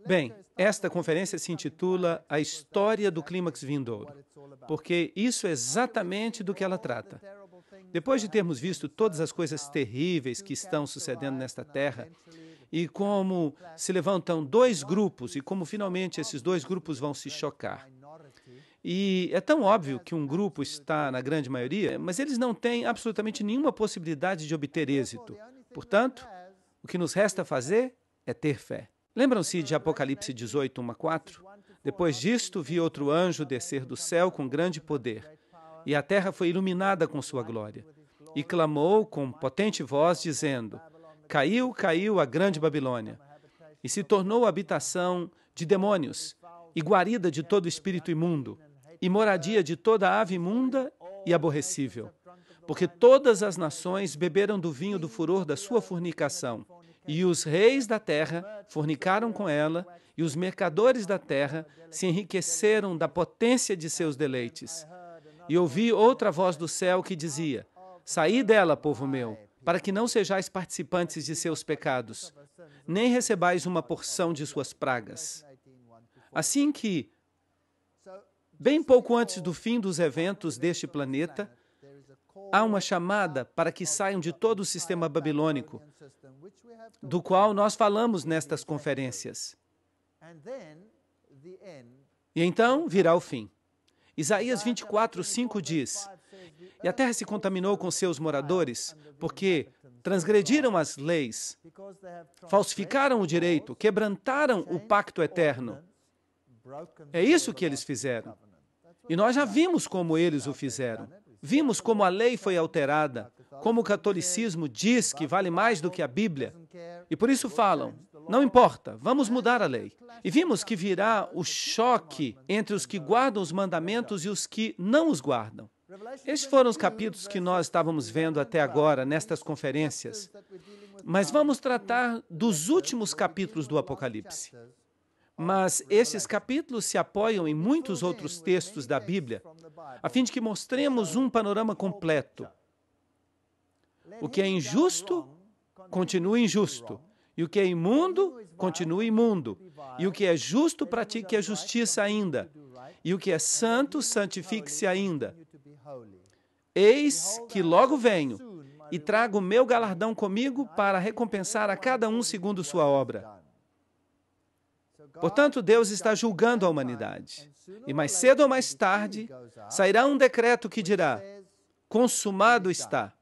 Bem, esta conferência se intitula A História do Clímax Vindouro, porque isso é exatamente do que ela trata. Depois de termos visto todas as coisas terríveis que estão sucedendo nesta terra, e como se levantam dois grupos, e como finalmente esses dois grupos vão se chocar. E é tão óbvio que um grupo está na grande maioria, mas eles não têm absolutamente nenhuma possibilidade de obter êxito. Portanto, o que nos resta fazer é ter fé. Lembram-se de Apocalipse 18, 1 a 4? Depois disto, vi outro anjo descer do céu com grande poder, e a terra foi iluminada com sua glória. E clamou com potente voz, dizendo: Caiu, caiu a grande Babilônia, e se tornou habitação de demônios, e guarida de todo espírito imundo, e moradia de toda ave imunda e aborrecível. Porque todas as nações beberam do vinho do furor da sua fornicação, e os reis da terra fornicaram com ela, e os mercadores da terra se enriqueceram da potência de seus deleites. E ouvi outra voz do céu que dizia: Saí dela, povo meu, para que não sejais participantes de seus pecados, nem recebais uma porção de suas pragas. Assim que, bem pouco antes do fim dos eventos deste planeta, há uma chamada para que saiam de todo o sistema babilônico, do qual nós falamos nestas conferências. E então virá o fim. Isaías 24, 5 diz: E a terra se contaminou com seus moradores, porque transgrediram as leis, falsificaram o direito, quebrantaram o pacto eterno. É isso que eles fizeram. E nós já vimos como eles o fizeram. Vimos como a lei foi alterada, como o catolicismo diz que vale mais do que a Bíblia. E por isso falam: não importa, vamos mudar a lei. E vimos que virá o choque entre os que guardam os mandamentos e os que não os guardam. Estes foram os capítulos que nós estávamos vendo até agora, nestas conferências. Mas vamos tratar dos últimos capítulos do Apocalipse. Mas esses capítulos se apoiam em muitos outros textos da Bíblia, a fim de que mostremos um panorama completo. O que é injusto, continue injusto. E o que é imundo, continue imundo. E o que é justo, pratique a justiça ainda. E o que é santo, santifique-se ainda. Eis que logo venho, e trago o meu galardão comigo para recompensar a cada um segundo sua obra. Portanto, Deus está julgando a humanidade. E mais cedo ou mais tarde, sairá um decreto que dirá: consumado está.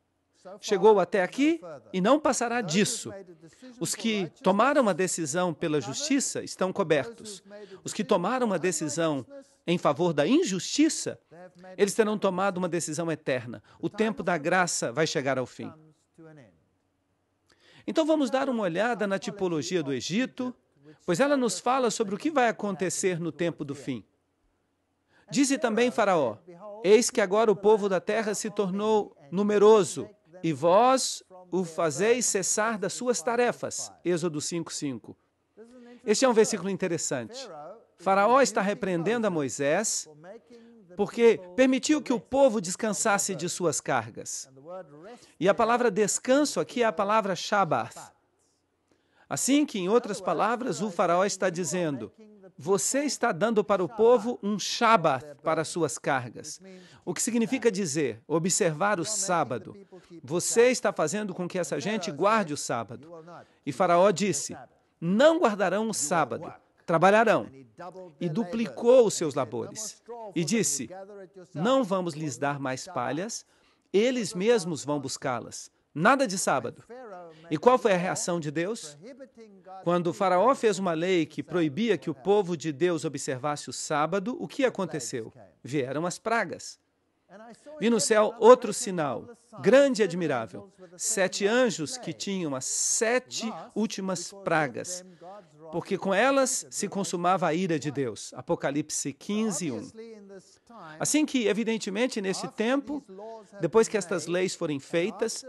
Chegou até aqui e não passará disso. Os que tomaram uma decisão pela justiça estão cobertos. Os que tomaram uma decisão em favor da injustiça, eles terão tomado uma decisão eterna. O tempo da graça vai chegar ao fim. Então vamos dar uma olhada na tipologia do Egito, pois ela nos fala sobre o que vai acontecer no tempo do fim. Disse também Faraó: Eis que agora o povo da terra se tornou numeroso, e vós o fazeis cessar das suas tarefas. Êxodo 5:5. Este é um versículo interessante. Faraó está repreendendo a Moisés porque permitiu que o povo descansasse de suas cargas. E a palavra descanso aqui é a palavra Shabbat. Assim que, em outras palavras, o faraó está dizendo: você está dando para o povo um Shabat para suas cargas. O que significa dizer, observar o sábado. Você está fazendo com que essa gente guarde o sábado. E Faraó disse: não guardarão o sábado, trabalharão. E duplicou os seus labores. E disse: não vamos lhes dar mais palhas, eles mesmos vão buscá-las. Nada de sábado. E qual foi a reação de Deus? Quando o faraó fez uma lei que proibia que o povo de Deus observasse o sábado, o que aconteceu? Vieram as pragas. Vi no céu outro sinal, grande e admirável. 7 anjos que tinham as 7 últimas pragas, porque com elas se consumava a ira de Deus. Apocalipse 15:1. Assim que, evidentemente, nesse tempo, depois que estas leis forem feitas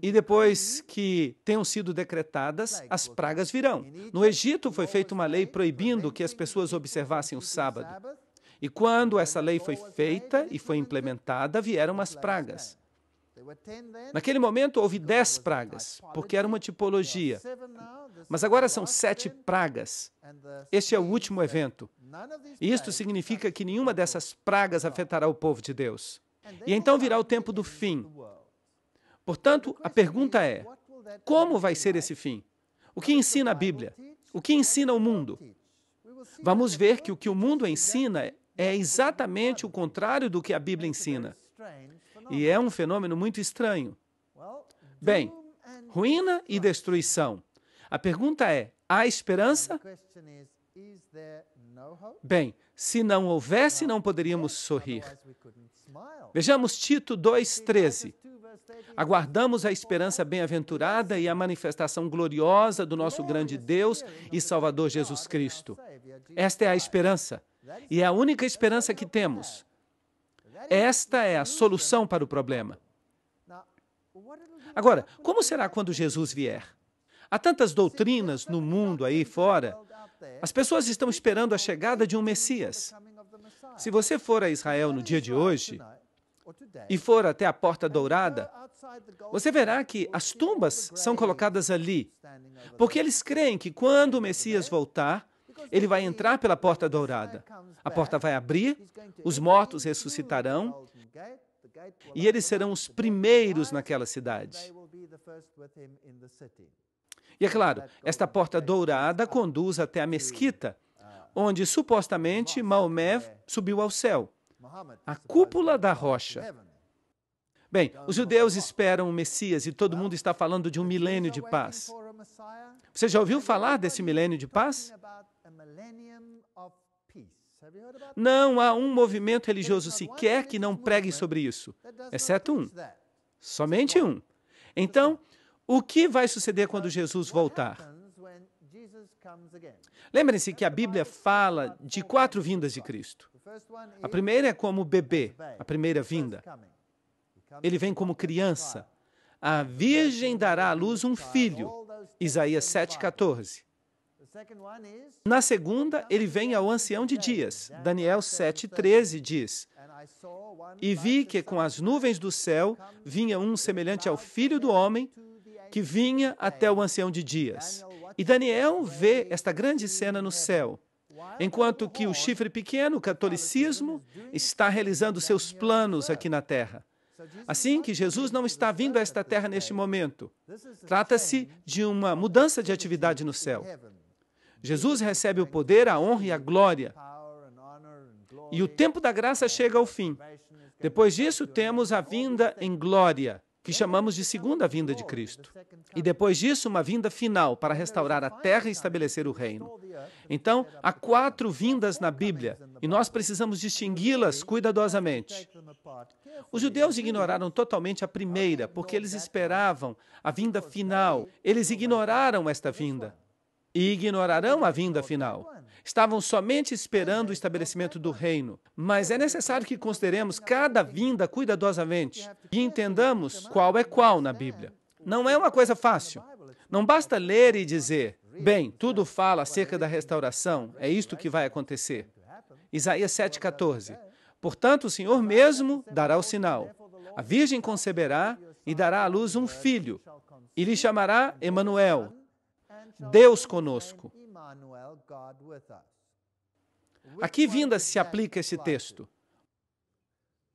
e depois que tenham sido decretadas, as pragas virão. No Egito foi feita uma lei proibindo que as pessoas observassem o sábado. E quando essa lei foi feita e foi implementada, vieram as pragas. Naquele momento houve 10 pragas, porque era uma tipologia. Mas agora são 7 pragas. Este é o último evento. E isto significa que nenhuma dessas pragas afetará o povo de Deus. E então virá o tempo do fim. Portanto, a pergunta é, como vai ser esse fim? O que ensina a Bíblia? O que ensina o mundo? Vamos ver que o o mundo ensina é exatamente o contrário do que a Bíblia ensina. E é um fenômeno muito estranho. Bem, ruína e destruição. A pergunta é, há esperança? Bem, se não houvesse, não poderíamos sorrir. Vejamos Tito 2,13. Aguardamos a esperança bem-aventurada e a manifestação gloriosa do nosso grande Deus e Salvador Jesus Cristo. Esta é a esperança, e é a única esperança que temos. Esta é a solução para o problema. Agora, como será quando Jesus vier? Há tantas doutrinas no mundo aí fora. As pessoas estão esperando a chegada de um Messias. Se você for a Israel no dia de hoje e for até a Porta Dourada, você verá que as tumbas são colocadas ali, porque eles creem que quando o Messias voltar, ele vai entrar pela Porta Dourada. A porta vai abrir, os mortos ressuscitarão e eles serão os primeiros naquela cidade. E é claro, esta Porta Dourada conduz até a mesquita, onde supostamente Maomé subiu ao céu, a cúpula da rocha. Bem, os judeus esperam o Messias e todo mundo está falando de um milênio de paz. Você já ouviu falar desse milênio de paz? Não há um movimento religioso sequer que não pregue sobre isso, exceto um. Somente um. Então, o que vai suceder quando Jesus voltar? Lembrem-se que a Bíblia fala de 4 vindas de Cristo. A primeira é como bebê, a primeira vinda. Ele vem como criança. A virgem dará à luz um filho, Isaías 7,14. Na segunda, ele vem ao ancião de dias. Daniel 7,13 diz: E vi que com as nuvens do céu vinha um semelhante ao Filho do Homem, que vinha até o ancião de dias. E Daniel vê esta grande cena no céu, enquanto que o chifre pequeno, o catolicismo, está realizando seus planos aqui na terra. Assim que Jesus não está vindo a esta terra neste momento. Trata-se de uma mudança de atividade no céu. Jesus recebe o poder, a honra e a glória. E o tempo da graça chega ao fim. Depois disso, temos a vinda em glória, que chamamos de segunda vinda de Cristo. E depois disso, uma vinda final para restaurar a terra e estabelecer o reino. Então, há 4 vindas na Bíblia, e nós precisamos distingui-las cuidadosamente. Os judeus ignoraram totalmente a primeira, porque eles esperavam a vinda final. Eles ignoraram esta vinda. E ignorarão a vinda final. Estavam somente esperando o estabelecimento do reino. Mas é necessário que consideremos cada vinda cuidadosamente e entendamos qual é qual na Bíblia. Não é uma coisa fácil. Não basta ler e dizer, bem, tudo fala acerca da restauração, é isto que vai acontecer. Isaías 7,14. Portanto, o Senhor mesmo dará o sinal. A virgem conceberá e dará à luz um filho, e lhe chamará Emanuel, Deus conosco. A que vinda se aplica esse texto?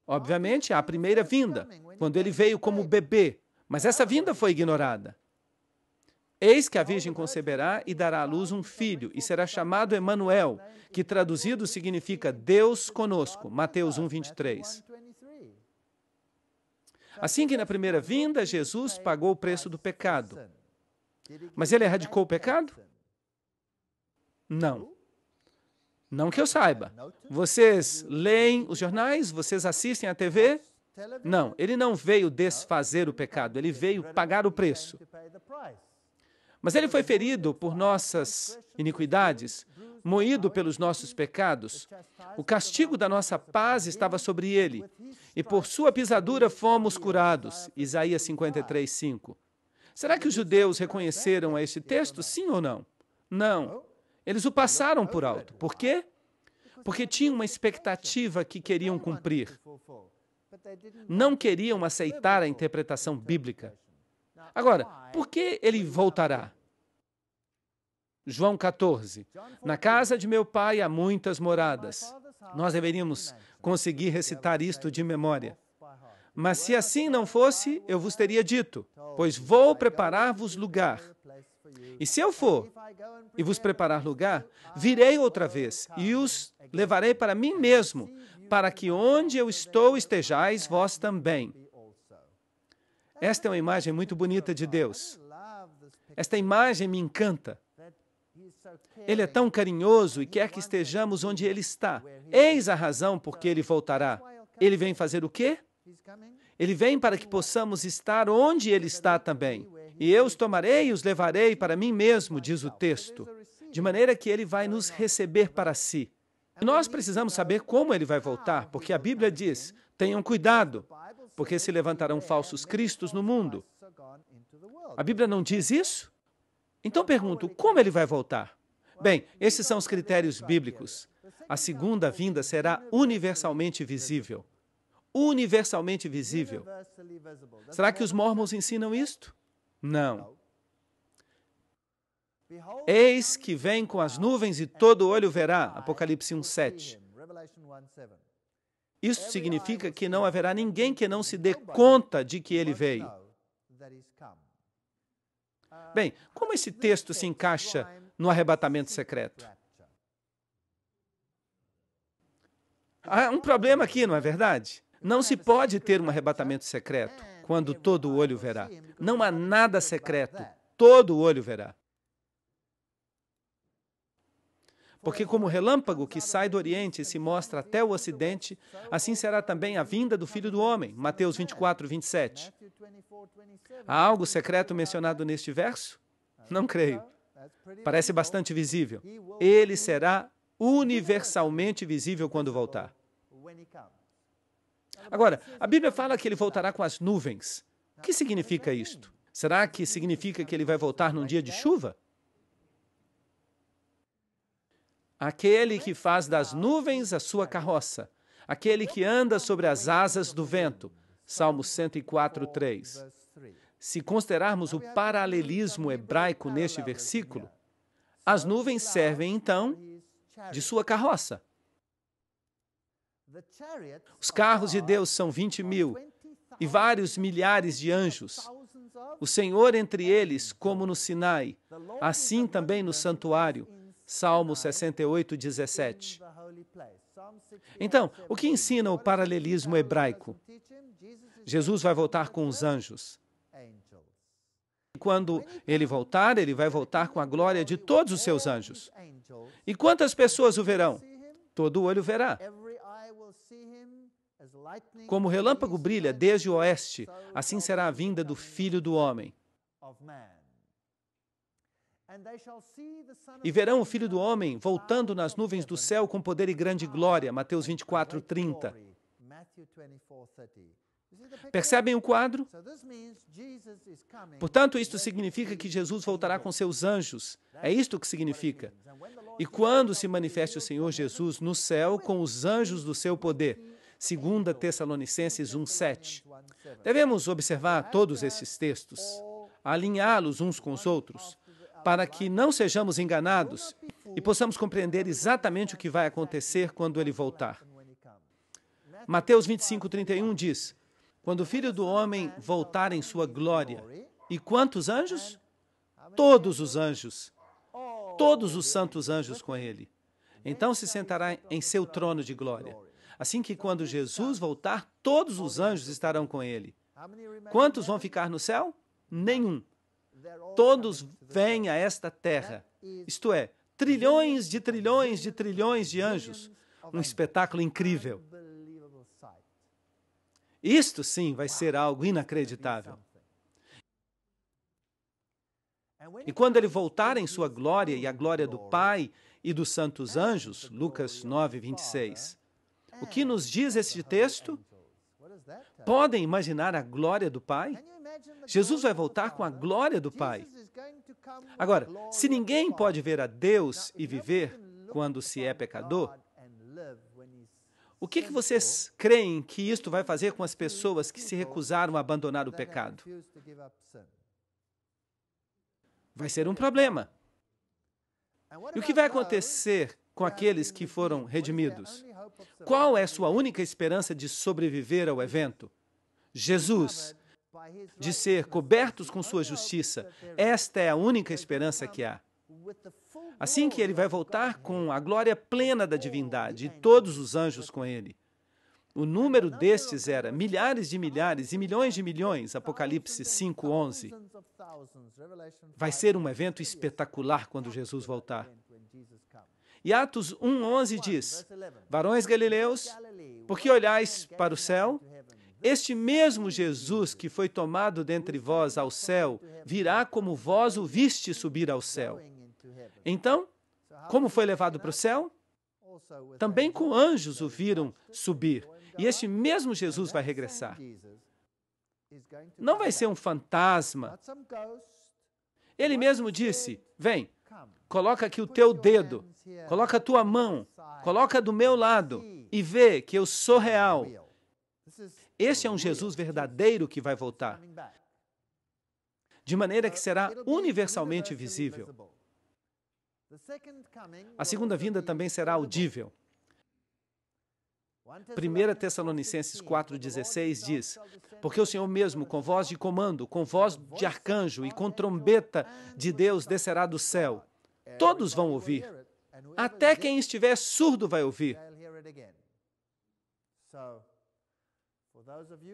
Obviamente, a primeira vinda, quando ele veio como bebê, mas essa vinda foi ignorada. Eis que a virgem conceberá e dará à luz um filho, e será chamado Emanuel, que traduzido significa Deus conosco, Mateus 1,23. Assim que na primeira vinda, Jesus pagou o preço do pecado. Mas ele erradicou o pecado? Não. Não que eu saiba. Vocês leem os jornais? Vocês assistem à TV? Não, ele não veio desfazer o pecado, ele veio pagar o preço. Mas ele foi ferido por nossas iniquidades, moído pelos nossos pecados. O castigo da nossa paz estava sobre ele, e por sua pisadura fomos curados. Isaías 53:5. Será que os judeus reconheceram este texto, sim ou não? Não. Eles o passaram por alto. Por quê? Porque tinham uma expectativa que queriam cumprir. Não queriam aceitar a interpretação bíblica. Agora, por que ele voltará? João 14. Na casa de meu pai há muitas moradas. Nós deveríamos conseguir recitar isto de memória. Mas se assim não fosse, eu vos teria dito, pois vou preparar-vos lugar. E se eu for e vos preparar lugar, virei outra vez e os levarei para mim mesmo, para que onde eu estou estejais vós também. Esta é uma imagem muito bonita de Deus. Esta imagem me encanta. Ele é tão carinhoso e quer que estejamos onde Ele está. Eis a razão por que Ele voltará. Ele vem fazer o quê? Ele vem para que possamos estar onde Ele está também. E eu os tomarei e os levarei para mim mesmo, diz o texto, de maneira que Ele vai nos receber para si. E nós precisamos saber como Ele vai voltar, porque a Bíblia diz, tenham cuidado, porque se levantarão falsos cristos no mundo. A Bíblia não diz isso? Então pergunto, como Ele vai voltar? Bem, esses são os critérios bíblicos. A segunda vinda será universalmente visível. Universalmente visível. Será que os mormons ensinam isto? Não. Eis que vem com as nuvens e todo olho verá. Apocalipse 1:7. Isso significa que não haverá ninguém que não se dê conta de que ele veio. Bem, como esse texto se encaixa no arrebatamento secreto? Há um problema aqui, não é verdade? Não se pode ter um arrebatamento secreto quando todo o olho verá. Não há nada secreto, todo o olho verá. Porque como o relâmpago que sai do Oriente e se mostra até o Ocidente, assim será também a vinda do Filho do Homem. Mateus 24:27. Há algo secreto mencionado neste verso? Não creio. Parece bastante visível. Ele será universalmente visível quando voltar. Agora, a Bíblia fala que ele voltará com as nuvens. O que significa isto? Será que significa que ele vai voltar num dia de chuva? Aquele que faz das nuvens a sua carroça, aquele que anda sobre as asas do vento. Salmo 104:3. Se considerarmos o paralelismo hebraico neste versículo, as nuvens servem, então, de sua carroça. Os carros de Deus são 20.000 e vários milhares de anjos. O Senhor entre eles, como no Sinai, assim também no santuário. Salmo 68:17. Então, o que ensina o paralelismo hebraico? Jesus vai voltar com os anjos. Quando ele voltar, ele vai voltar com a glória de todos os seus anjos. E quantas pessoas o verão? Todo olho verá. Como o relâmpago brilha desde o oeste, assim será a vinda do Filho do Homem. E verão o Filho do Homem voltando nas nuvens do céu com poder e grande glória. Mateus 24:30. Percebem o quadro? Portanto, isto significa que Jesus voltará com seus anjos. É isto que significa. E quando se manifeste o Senhor Jesus no céu com os anjos do seu poder. 2 Tessalonicenses 1:7. Devemos observar todos esses textos, alinhá-los uns com os outros, para que não sejamos enganados e possamos compreender exatamente o que vai acontecer quando ele voltar. Mateus 25:31 diz, quando o Filho do Homem voltar em sua glória. E quantos anjos? Todos os anjos. Todos os santos anjos com ele. Então se sentará em seu trono de glória. Assim que quando Jesus voltar, todos os anjos estarão com ele. Quantos vão ficar no céu? Nenhum. Todos vêm a esta terra. Isto é, trilhões de trilhões de trilhões de anjos. Um espetáculo incrível. Isto sim vai ser algo inacreditável. E quando ele voltar em sua glória e a glória do Pai e dos santos anjos, Lucas 9:26. O que nos diz este texto? Podem imaginar a glória do Pai? Jesus vai voltar com a glória do Pai. Agora, se ninguém pode ver a Deus e viver quando se é pecador, O que vocês creem que isto vai fazer com as pessoas que se recusaram a abandonar o pecado? Vai ser um problema. E o que vai acontecer com aqueles que foram redimidos? Qual é sua única esperança de sobreviver ao evento? Jesus, de ser cobertos com sua justiça. Esta é a única esperança que há. Assim que ele vai voltar com a glória plena da divindade e todos os anjos com ele. O número destes era milhares de milhares e milhões de milhões, Apocalipse 5:11. Vai ser um evento espetacular quando Jesus voltar. E Atos 1:11 diz: Varões galileus, por que olhais para o céu? Este mesmo Jesus que foi tomado dentre vós ao céu, virá como vós o viste subir ao céu. Então, como foi levado para o céu? Também com anjos o viram subir. E este mesmo Jesus vai regressar. Não vai ser um fantasma. Ele mesmo disse: vem, coloca aqui o teu dedo, coloca a tua mão, coloca do meu lado e vê que eu sou real. Este é um Jesus verdadeiro que vai voltar, de maneira que será universalmente visível. A segunda vinda também será audível. 1 Tessalonicenses 4,16 diz: porque o Senhor mesmo, com voz de comando, com voz de arcanjo e com trombeta de Deus descerá do céu. Todos vão ouvir. Até quem estiver surdo vai ouvir.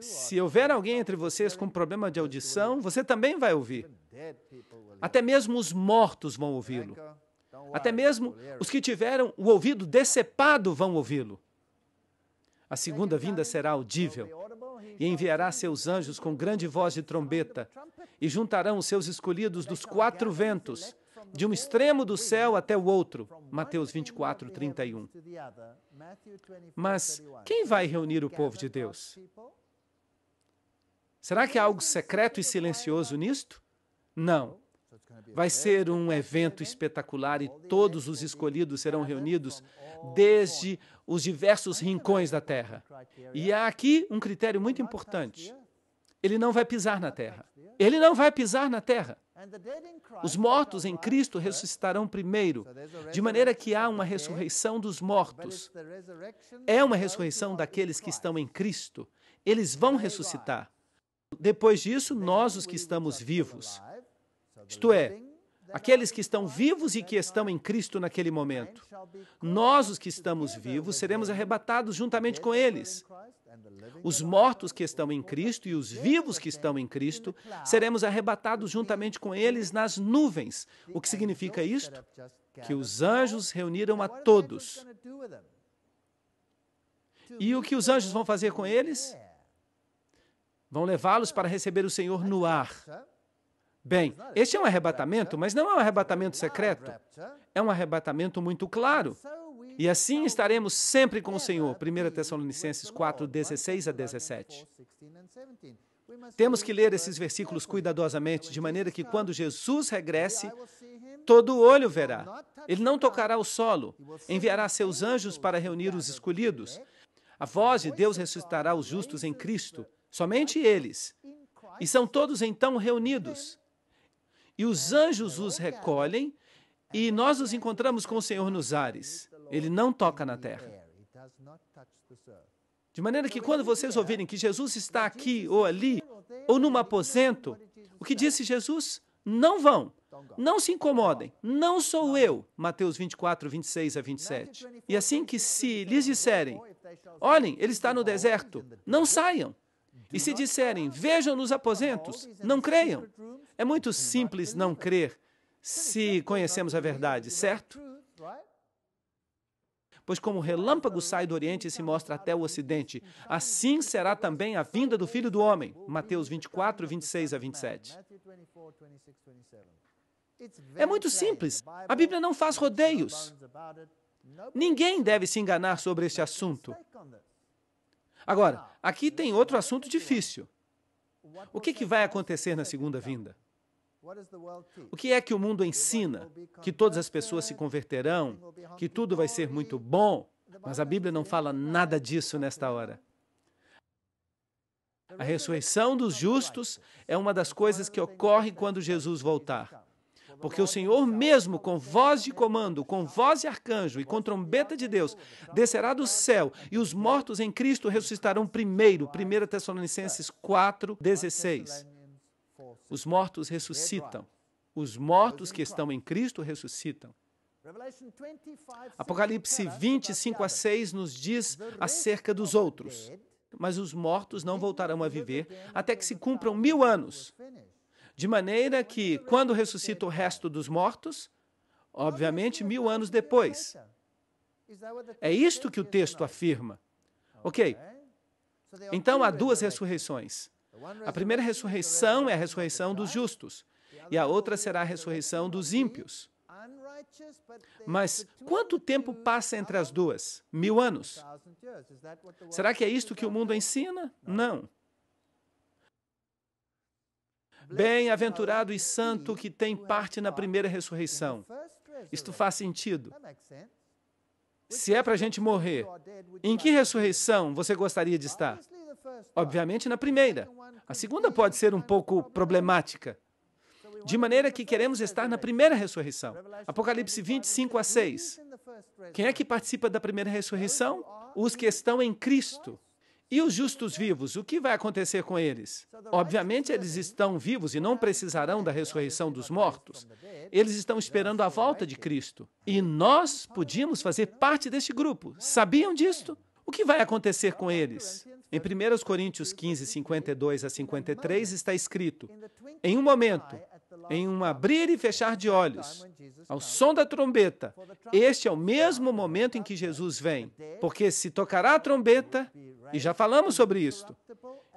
Se houver alguém entre vocês com problema de audição, você também vai ouvir. Até mesmo os mortos vão ouvi-lo. Até mesmo os que tiveram o ouvido decepado vão ouvi-lo. A segunda vinda será audível, e enviará seus anjos com grande voz de trombeta, e juntarão os seus escolhidos dos quatro ventos, de um extremo do céu até o outro. Mateus 24:31. Mas quem vai reunir o povo de Deus? Será que há algo secreto e silencioso nisto? Não. Vai ser um evento espetacular e todos os escolhidos serão reunidos desde os diversos rincões da terra. E há aqui um critério muito importante. Ele não vai pisar na terra. Ele não vai pisar na terra. Os mortos em Cristo ressuscitarão primeiro, de maneira que há uma ressurreição dos mortos. É uma ressurreição daqueles que estão em Cristo. Eles vão ressuscitar. Depois disso, nós, os que estamos vivos, isto é, aqueles que estão vivos e que estão em Cristo naquele momento, nós, os que estamos vivos, seremos arrebatados juntamente com eles. Os mortos que estão em Cristo e os vivos que estão em Cristo, seremos arrebatados juntamente com eles nas nuvens. O que significa isto? Que os anjos reuniram a todos. E o que os anjos vão fazer com eles? Vão levá-los para receber o Senhor no ar. Bem, este é um arrebatamento, mas não é um arrebatamento secreto. É um arrebatamento muito claro. E assim estaremos sempre com o Senhor. 1 Tessalonicenses 4:16-17. Temos que ler esses versículos cuidadosamente, de maneira que quando Jesus regresse, todo olho verá. Ele não tocará o solo. Enviará seus anjos para reunir os escolhidos. A voz de Deus ressuscitará os justos em Cristo. Somente eles. E são todos então reunidos. E os anjos os recolhem e nós nos encontramos com o Senhor nos ares. Ele não toca na terra. De maneira que quando vocês ouvirem que Jesus está aqui ou ali, ou num aposento, o que disse Jesus? Não vão. Não se incomodem. Não sou eu. Mateus 24:26-27. E assim que se lhes disserem, olhem, ele está no deserto, não saiam. E se disserem, vejam nos aposentos, não creiam. É muito simples não crer se conhecemos a verdade, certo? Pois como o relâmpago sai do Oriente e se mostra até o Ocidente, assim será também a vinda do Filho do Homem. Mateus 24:26-27. É muito simples. A Bíblia não faz rodeios. Ninguém deve se enganar sobre este assunto. Agora, aqui tem outro assunto difícil. O que vai acontecer na segunda vinda? O que é que o mundo ensina? Que todas as pessoas se converterão? Que tudo vai ser muito bom? Mas a Bíblia não fala nada disso nesta hora. A ressurreição dos justos é uma das coisas que ocorre quando Jesus voltar. Porque o Senhor mesmo, com voz de comando, com voz de arcanjo e com trombeta de Deus, descerá do céu e os mortos em Cristo ressuscitarão primeiro. 1 Tessalonicenses 4:16. Os mortos ressuscitam. Os mortos que estão em Cristo ressuscitam. Apocalipse 25:6 nos diz acerca dos outros. Mas os mortos não voltarão a viver até que se cumpram 1000 anos. De maneira que, quando ressuscita o resto dos mortos, obviamente 1000 anos depois. É isto que o texto afirma. Ok. Então, há duas ressurreições. A primeira ressurreição é a ressurreição dos justos. E a outra será a ressurreição dos ímpios. Mas quanto tempo passa entre as duas? 1000 anos. Será que é isto que o mundo ensina? Não. Bem-aventurado e santo que tem parte na primeira ressurreição. Isto faz sentido. Se é para a gente morrer, em que ressurreição você gostaria de estar? Obviamente na primeira. A segunda pode ser um pouco problemática. De maneira que queremos estar na primeira ressurreição. Apocalipse 25:6. Quem é que participa da primeira ressurreição? Os que estão em Cristo. E os justos vivos, o que vai acontecer com eles? Obviamente, eles estão vivos e não precisarão da ressurreição dos mortos. Eles estão esperando a volta de Cristo. E nós podíamos fazer parte deste grupo. Sabiam disto? O que vai acontecer com eles? Em 1 Coríntios 15, 52 a 53, está escrito: em um momento, em um abrir e fechar de olhos, ao som da trombeta, este é o mesmo momento em que Jesus vem, porque se tocará a trombeta, e já falamos sobre isto,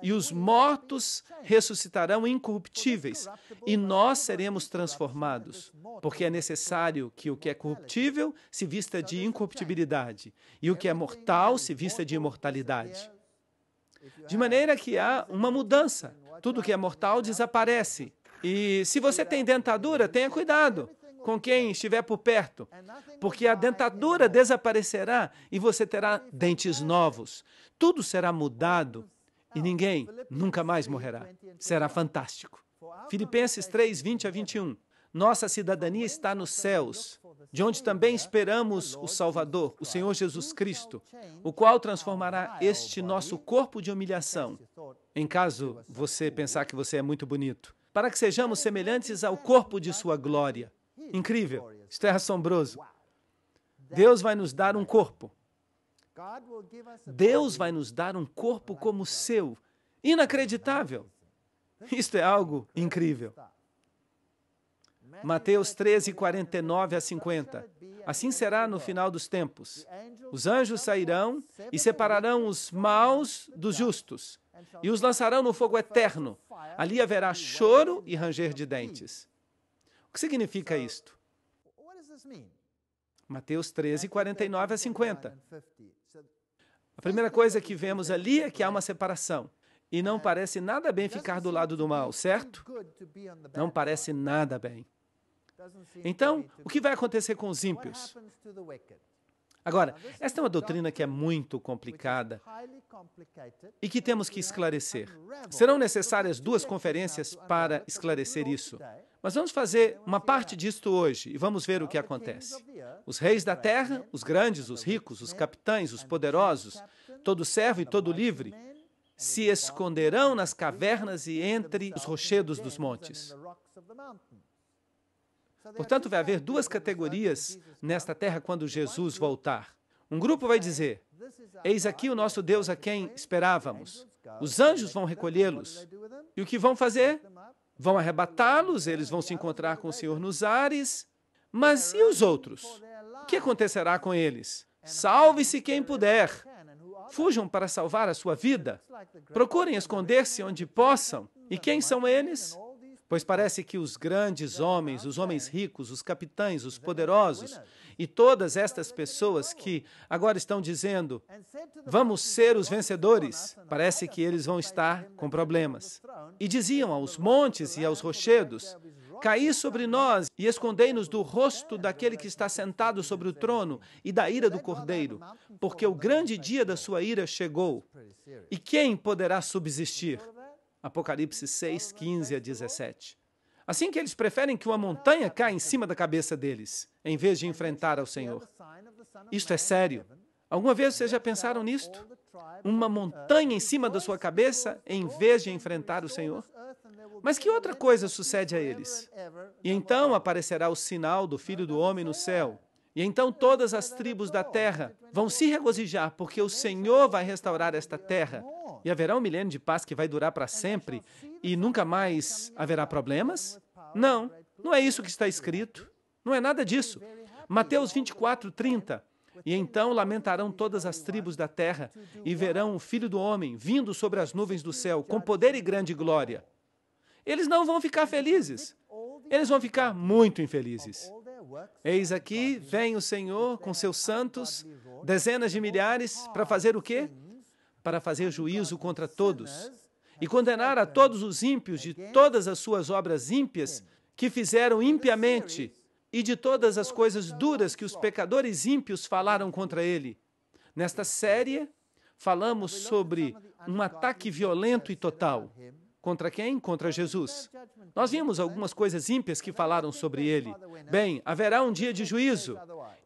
e os mortos ressuscitarão incorruptíveis, e nós seremos transformados, porque é necessário que o que é corruptível se vista de incorruptibilidade, e o que é mortal se vista de imortalidade. De maneira que há uma mudança. Tudo que é mortal desaparece. E se você tem dentadura, tenha cuidado com quem estiver por perto, porque a dentadura desaparecerá e você terá dentes novos. Tudo será mudado e ninguém nunca mais morrerá. Será fantástico. Filipenses 3, 20 a 21. Nossa cidadania está nos céus, de onde também esperamos o Salvador, o Senhor Jesus Cristo, o qual transformará este nosso corpo de humilhação, em caso você pensar que você é muito bonito, para que sejamos semelhantes ao corpo de sua glória. Incrível, isto é assombroso. Deus vai nos dar um corpo. Deus vai nos dar um corpo como o seu. Inacreditável. Isto é algo incrível. Mateus 13, 49 a 50. Assim será no final dos tempos. Os anjos sairão e separarão os maus dos justos e os lançarão no fogo eterno. Ali haverá choro e ranger de dentes. O que significa isto? Mateus 13, 49 a 50. A primeira coisa que vemos ali é que há uma separação. E não parece nada bem ficar do lado do mal, certo? Não parece nada bem. Então, o que vai acontecer com os ímpios? Agora, esta é uma doutrina que é muito complicada e que temos que esclarecer. Serão necessárias 2 conferências para esclarecer isso. Mas vamos fazer uma parte disto hoje e vamos ver o que acontece. Os reis da terra, os grandes, os ricos, os capitães, os poderosos, todo servo e todo livre, se esconderão nas cavernas e entre os rochedos dos montes. Portanto, vai haver 2 categorias nesta terra quando Jesus voltar. Um grupo vai dizer: eis aqui o nosso Deus a quem esperávamos. Os anjos vão recolhê-los. E o que vão fazer? Vão arrebatá-los, eles vão se encontrar com o Senhor nos ares. Mas e os outros? O que acontecerá com eles? Salve-se quem puder. Fujam para salvar a sua vida. Procurem esconder-se onde possam. E quem são eles? Pois parece que os grandes homens, os homens ricos, os capitães, os poderosos e todas estas pessoas que agora estão dizendo: vamos ser os vencedores, parece que eles vão estar com problemas. E diziam aos montes e aos rochedos: caí sobre nós e escondei-nos do rosto daquele que está sentado sobre o trono e da ira do Cordeiro, porque o grande dia da sua ira chegou. E quem poderá subsistir? Apocalipse 6, 15 a 17. Assim que eles preferem que uma montanha caia em cima da cabeça deles, em vez de enfrentar ao Senhor. Isto é sério. Alguma vez vocês já pensaram nisto? Uma montanha em cima da sua cabeça, em vez de enfrentar o Senhor? Mas que outra coisa sucede a eles? E então aparecerá o sinal do Filho do Homem no céu. E então todas as tribos da terra vão se regozijar, porque o Senhor vai restaurar esta terra. E haverá um milênio de paz que vai durar para sempre e nunca mais haverá problemas? Não, não é isso que está escrito. Não é nada disso. Mateus 24, 30. E então lamentarão todas as tribos da terra e verão o Filho do Homem vindo sobre as nuvens do céu com poder e grande glória. Eles não vão ficar felizes. Eles vão ficar muito infelizes. Eis aqui vem o Senhor com seus santos, dezenas de milhares, para fazer o quê? Para fazer juízo contra todos e condenar a todos os ímpios de todas as suas obras ímpias que fizeram impiamente e de todas as coisas duras que os pecadores ímpios falaram contra ele. Nesta série, falamos sobre um ataque violento e total. Contra quem? Contra Jesus. Nós vimos algumas coisas ímpias que falaram sobre ele. Bem, haverá um dia de juízo.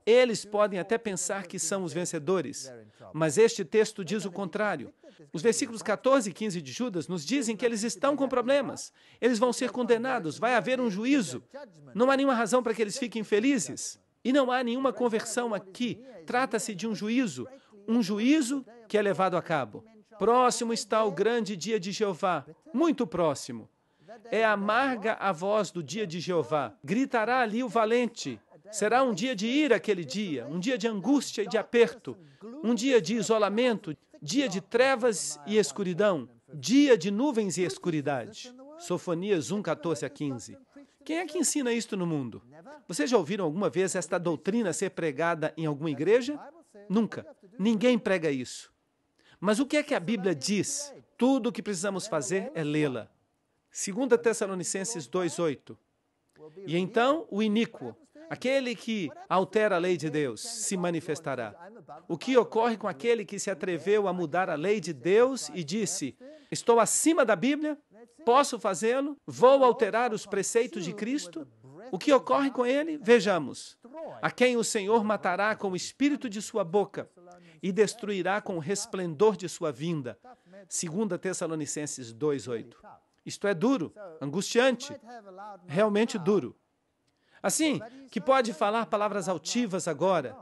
Eles podem até pensar que são os vencedores, mas este texto diz o contrário. Os versículos 14 e 15 de Judas nos dizem que eles estão com problemas. Eles vão ser condenados, vai haver um juízo. Não há nenhuma razão para que eles fiquem felizes. E não há nenhuma conversão aqui. Trata-se de um juízo que é levado a cabo. Próximo está o grande dia de Jeová, muito próximo. É amarga a voz do dia de Jeová. Gritará ali o valente. Será um dia de ira aquele dia, um dia de angústia e de aperto, um dia de isolamento, dia de trevas e escuridão, dia de nuvens e escuridade. Sofonias 1, 14 a 15. Quem é que ensina isto no mundo? Vocês já ouviram alguma vez esta doutrina ser pregada em alguma igreja? Nunca. Ninguém prega isso. Mas o que é que a Bíblia diz? Tudo o que precisamos fazer é lê-la. 2 Tessalonicenses 2:8. E então o iníquo, aquele que altera a lei de Deus, se manifestará. O que ocorre com aquele que se atreveu a mudar a lei de Deus e disse: estou acima da Bíblia, posso fazê-lo, vou alterar os preceitos de Cristo? O que ocorre com ele? Vejamos. A quem o Senhor matará com o espírito de sua boca e destruirá com o resplendor de sua vinda. 2 Tessalonicenses 2:8. Isto é duro, angustiante, realmente duro. Assim, que pode falar palavras altivas agora,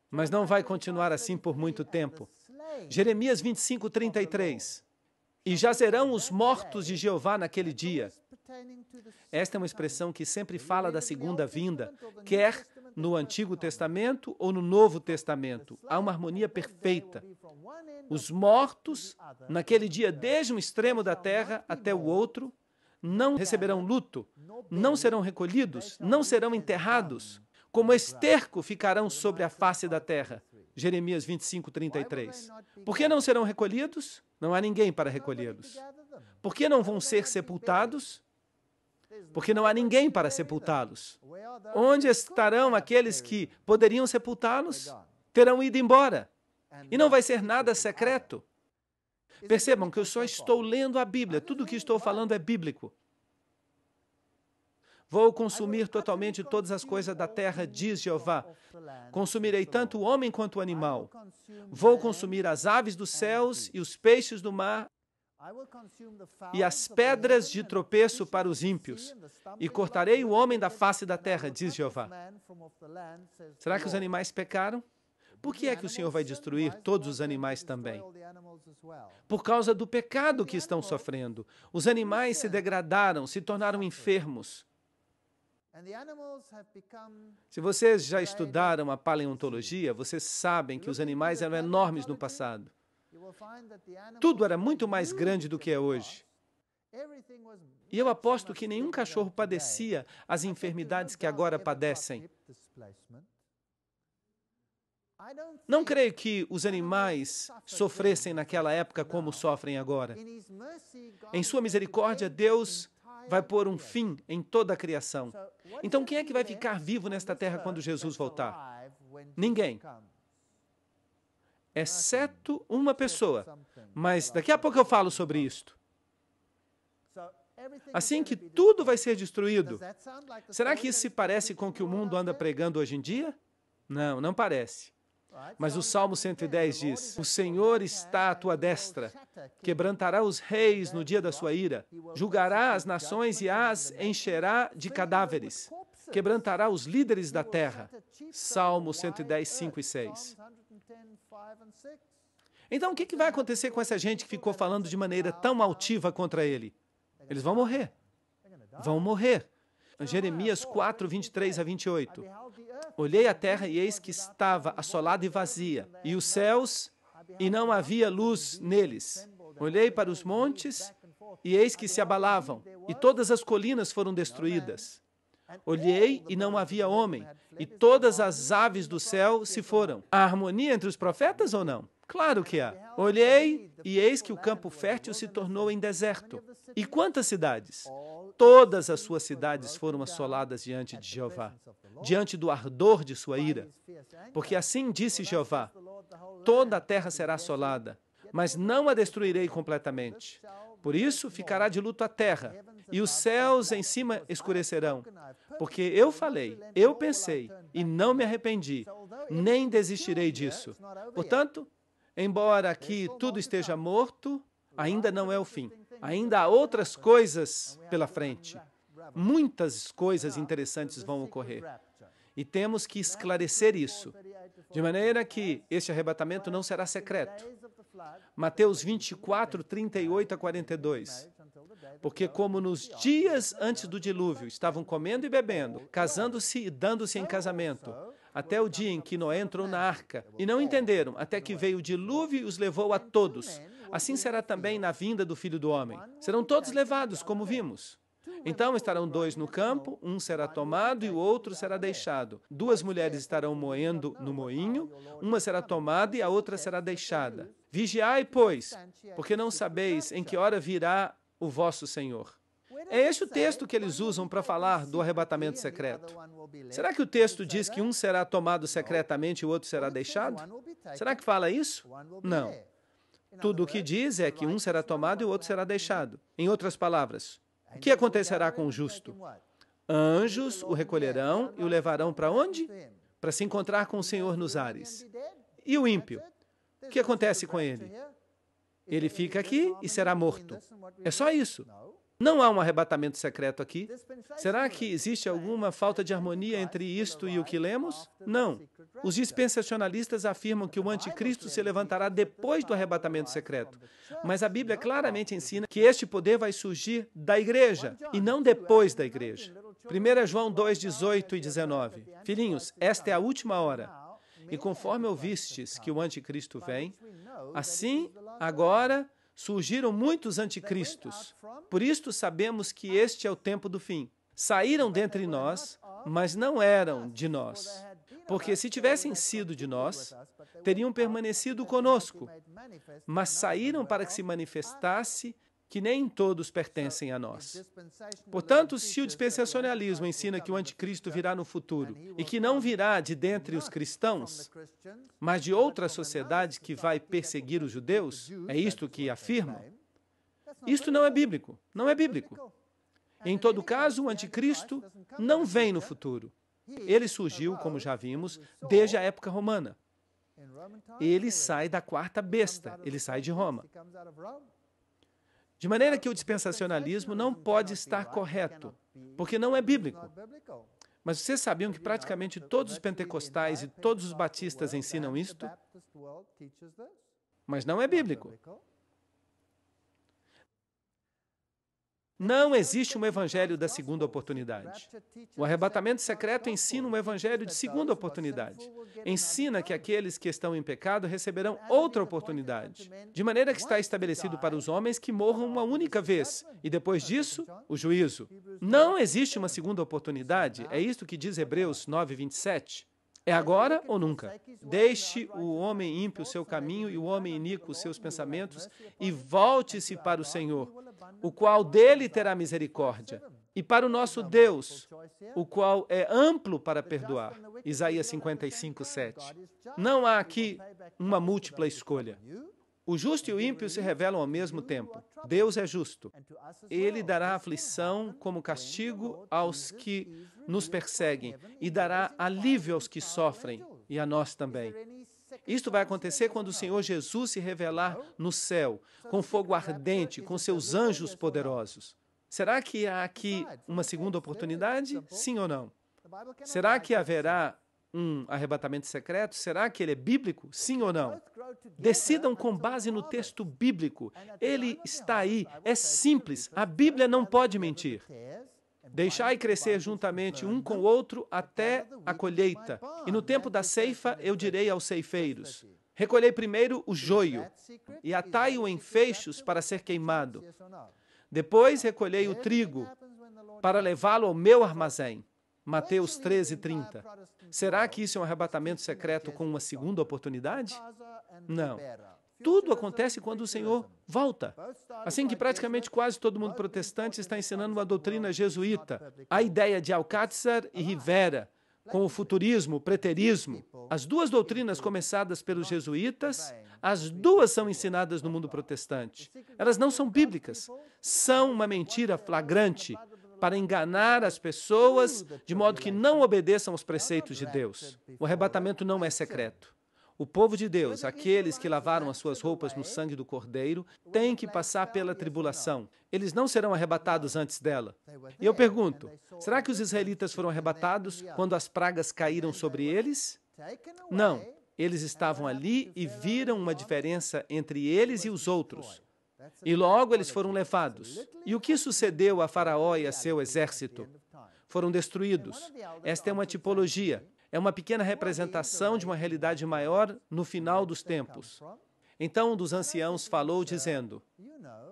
mas não vai continuar assim por muito tempo. Jeremias 25:33. E jazerão os mortos de Jeová naquele dia. Esta é uma expressão que sempre fala da segunda vinda, quer no Antigo Testamento ou no Novo Testamento. Há uma harmonia perfeita. Os mortos, naquele dia, desde um extremo da terra até o outro, não receberão luto, não serão recolhidos, não serão enterrados. Como esterco ficarão sobre a face da terra. Jeremias 25:33. Por que não serão recolhidos? Não há ninguém para recolhê-los. Por que não vão ser sepultados? Porque não há ninguém para sepultá-los. Onde estarão aqueles que poderiam sepultá-los? Terão ido embora. E não vai ser nada secreto. Percebam que eu só estou lendo a Bíblia. Tudo o que estou falando é bíblico. Vou consumir totalmente todas as coisas da terra, diz Jeová. Consumirei tanto o homem quanto o animal. Vou consumir as aves dos céus e os peixes do mar e as pedras de tropeço para os ímpios. E cortarei o homem da face da terra, diz Jeová. Será que os animais pecaram? Por que é que o Senhor vai destruir todos os animais também? Por causa do pecado que estão sofrendo. Os animais se degradaram, se tornaram enfermos. Se vocês já estudaram a paleontologia, vocês sabem que os animais eram enormes no passado. Tudo era muito mais grande do que é hoje. E eu aposto que nenhum cachorro padecia as enfermidades que agora padecem. Não creio que os animais sofressem naquela época como sofrem agora. Em sua misericórdia, Deus vai pôr um fim em toda a criação. Então, quem é que vai ficar vivo nesta terra quando Jesus voltar? Ninguém. Exceto uma pessoa. Mas daqui a pouco eu falo sobre isto. Assim que tudo vai ser destruído. Será que isso se parece com o que o mundo anda pregando hoje em dia? Não, não parece. Mas o Salmo 110 diz: o Senhor está à tua destra, quebrantará os reis no dia da sua ira, julgará as nações e as encherá de cadáveres, quebrantará os líderes da terra. Salmo 110, 5 e 6. Então, o que vai acontecer com essa gente que ficou falando de maneira tão altiva contra ele? Eles vão morrer. Vão morrer. Jeremias 4, 23 a 28. Olhei a terra e eis que estava assolada e vazia, e os céus, e não havia luz neles. Olhei para os montes, e eis que se abalavam, e todas as colinas foram destruídas. Olhei e não havia homem, e todas as aves do céu se foram. Há harmonia entre os profetas ou não? Claro que há. Olhei e eis que o campo fértil se tornou em deserto. E quantas cidades? Todas as suas cidades foram assoladas diante de Jeová, diante do ardor de sua ira. Porque assim disse Jeová: toda a terra será assolada, mas não a destruirei completamente. Por isso ficará de luto a terra, e os céus em cima escurecerão. Porque eu falei, eu pensei, e não me arrependi, nem desistirei disso. Portanto, embora aqui tudo esteja morto, ainda não é o fim. Ainda há outras coisas pela frente. Muitas coisas interessantes vão ocorrer. E temos que esclarecer isso, de maneira que este arrebatamento não será secreto. Mateus 24, 38 a 42. Porque como nos dias antes do dilúvio estavam comendo e bebendo, casando-se e dando-se em casamento, até o dia em que Noé entrou na arca, e não entenderam, até que veio o dilúvio e os levou a todos. Assim será também na vinda do Filho do Homem. Serão todos levados, como vimos. Então estarão dois no campo, um será tomado e o outro será deixado. Duas mulheres estarão moendo no moinho, uma será tomada e a outra será deixada. Vigiai, pois, porque não sabeis em que hora virá o vosso Senhor. É este o texto que eles usam para falar do arrebatamento secreto. Será que o texto diz que um será tomado secretamente e o outro será deixado? Será que fala isso? Não. Tudo o que diz é que um será tomado e o outro será deixado. Em outras palavras, o que acontecerá com o justo? Anjos o recolherão e o levarão para onde? Para se encontrar com o Senhor nos ares. E o ímpio? O que acontece com ele? Ele fica aqui e será morto. É só isso. Não há um arrebatamento secreto aqui. Será que existe alguma falta de harmonia entre isto e o que lemos? Não. Os dispensacionalistas afirmam que o anticristo se levantará depois do arrebatamento secreto. Mas a Bíblia claramente ensina que este poder vai surgir da igreja e não depois da igreja. 1 João 2, 18 e 19. Filhinhos, esta é a última hora. E conforme ouvistes que o anticristo vem, assim agora surgiram muitos anticristos. Por isto sabemos que este é o tempo do fim. Saíram dentre nós, mas não eram de nós. Porque se tivessem sido de nós, teriam permanecido conosco. Mas saíram para que se manifestasse que nem todos pertencem a nós. Portanto, se o dispensacionalismo ensina que o anticristo virá no futuro e que não virá de dentre os cristãos, mas de outra sociedade que vai perseguir os judeus, é isto que afirmam, isto não é bíblico, não é bíblico. Em todo caso, o anticristo não vem no futuro. Ele surgiu, como já vimos, desde a época romana. Ele sai da quarta besta, ele sai de Roma. De maneira que o dispensacionalismo não pode estar correto, porque não é bíblico. Mas vocês sabiam que praticamente todos os pentecostais e todos os batistas ensinam isto? Mas não é bíblico. Não existe um evangelho da segunda oportunidade. O arrebatamento secreto ensina um evangelho de segunda oportunidade. Ensina que aqueles que estão em pecado receberão outra oportunidade. De maneira que está estabelecido para os homens que morram uma única vez. E depois disso, o juízo. Não existe uma segunda oportunidade. É isto que diz Hebreus 9, 27. É agora ou nunca? Deixe o homem ímpio o seu caminho e o homem iníquo os seus pensamentos e volte-se para o Senhor. o qual dele terá misericórdia, e para o nosso Deus, o qual é amplo para perdoar. Isaías 55, 7. Não há aqui uma múltipla escolha. O justo e o ímpio se revelam ao mesmo tempo. Deus é justo. Ele dará aflição como castigo aos que nos perseguem e dará alívio aos que sofrem, e a nós também. Isto vai acontecer quando o Senhor Jesus se revelar no céu, com fogo ardente, com seus anjos poderosos. Será que há aqui uma segunda oportunidade? Sim ou não? Será que haverá um arrebatamento secreto? Será que ele é bíblico? Sim ou não? Decidam com base no texto bíblico. Ele está aí. É simples. A Bíblia não pode mentir. Deixai crescer juntamente um com o outro até a colheita. E no tempo da ceifa eu direi aos ceifeiros: recolhei primeiro o joio e atai-o em feixes para ser queimado. Depois recolhei o trigo para levá-lo ao meu armazém. Mateus 13:30. Será que isso é um arrebatamento secreto com uma segunda oportunidade? Não. Tudo acontece quando o Senhor volta. Assim que praticamente quase todo mundo protestante está ensinando uma doutrina jesuíta, a ideia de Alcácer e Rivera, com o futurismo, o preterismo. As duas doutrinas começadas pelos jesuítas, as duas são ensinadas no mundo protestante. Elas não são bíblicas, são uma mentira flagrante para enganar as pessoas de modo que não obedeçam aos preceitos de Deus. O arrebatamento não é secreto. O povo de Deus, aqueles que lavaram as suas roupas no sangue do Cordeiro, têm que passar pela tribulação. Eles não serão arrebatados antes dela. E eu pergunto, será que os israelitas foram arrebatados quando as pragas caíram sobre eles? Não. Eles estavam ali e viram uma diferença entre eles e os outros. E logo eles foram levados. E o que sucedeu a Faraó e a seu exército? Foram destruídos. Esta é uma tipologia. É uma pequena representação de uma realidade maior no final dos tempos. Então um dos anciãos falou, dizendo: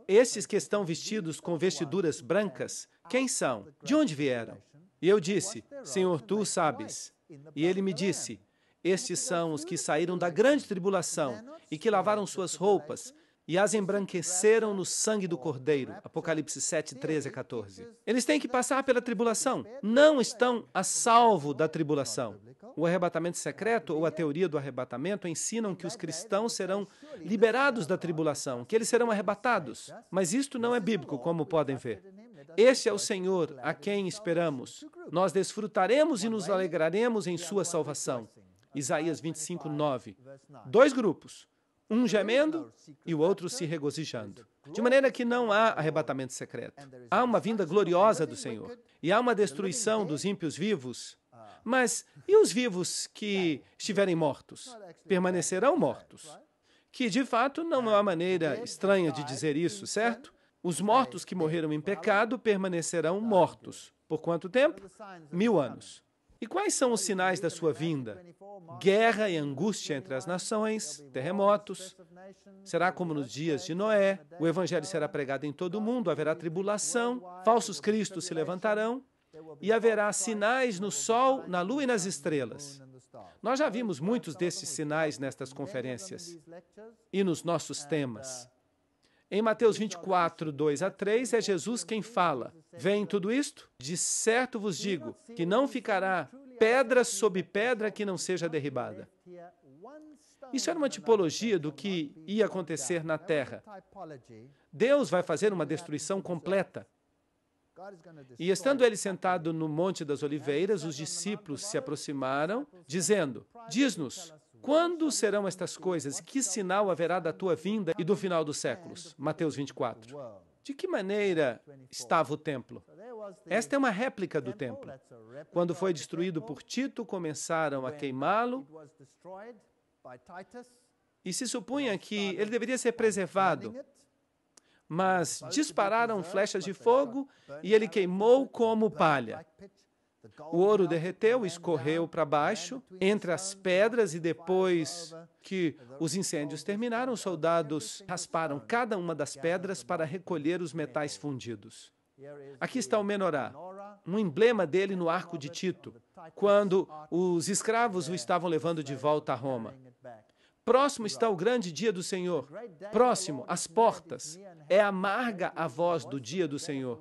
estes que estão vestidos com vestiduras brancas, quem são? De onde vieram? E eu disse: Senhor, tu o sabes. E ele me disse: estes são os que saíram da grande tribulação e que lavaram suas roupas e as embranqueceram no sangue do Cordeiro. Apocalipse 7, 13 a 14. Eles têm que passar pela tribulação. Não estão a salvo da tribulação. O arrebatamento secreto ou a teoria do arrebatamento ensinam que os cristãos serão liberados da tribulação, que eles serão arrebatados. Mas isto não é bíblico, como podem ver. Este é o Senhor a quem esperamos. Nós desfrutaremos e nos alegraremos em sua salvação. Isaías 25, 9. Dois grupos. Um gemendo e o outro se regozijando. De maneira que não há arrebatamento secreto. Há uma vinda gloriosa do Senhor. E há uma destruição dos ímpios vivos. Mas e os vivos que estiverem mortos? Permanecerão mortos. Que, de fato, não é uma maneira estranha de dizer isso, certo? Os mortos que morreram em pecado permanecerão mortos. Por quanto tempo? 1000 anos. E quais são os sinais da sua vinda? Guerra e angústia entre as nações, terremotos. Será como nos dias de Noé. O evangelho será pregado em todo o mundo, haverá tribulação, falsos cristos se levantarão e haverá sinais no sol, na lua e nas estrelas. Nós já vimos muitos desses sinais nestas conferências e nos nossos temas. Em Mateus 24, 2 a 3, é Jesus quem fala. Vem tudo isto? De certo vos digo que não ficará pedra sobre pedra que não seja derribada. Isso era uma tipologia do que ia acontecer na terra. Deus vai fazer uma destruição completa. E estando ele sentado no Monte das Oliveiras, os discípulos se aproximaram, dizendo: diz-nos, quando serão estas coisas? Que sinal haverá da tua vinda e do final dos séculos? Mateus 24. De que maneira estava o templo? Esta é uma réplica do templo. Quando foi destruído por Tito, começaram a queimá-lo e se supunha que ele deveria ser preservado. Mas dispararam flechas de fogo e ele queimou como palha. O ouro derreteu, escorreu para baixo, entre as pedras, e depois que os incêndios terminaram, os soldados rasparam cada uma das pedras para recolher os metais fundidos. Aqui está o menorá, um emblema dele no arco de Tito, quando os escravos o estavam levando de volta a Roma. Próximo está o grande dia do Senhor. Próximo, às portas. É amarga a voz do dia do Senhor.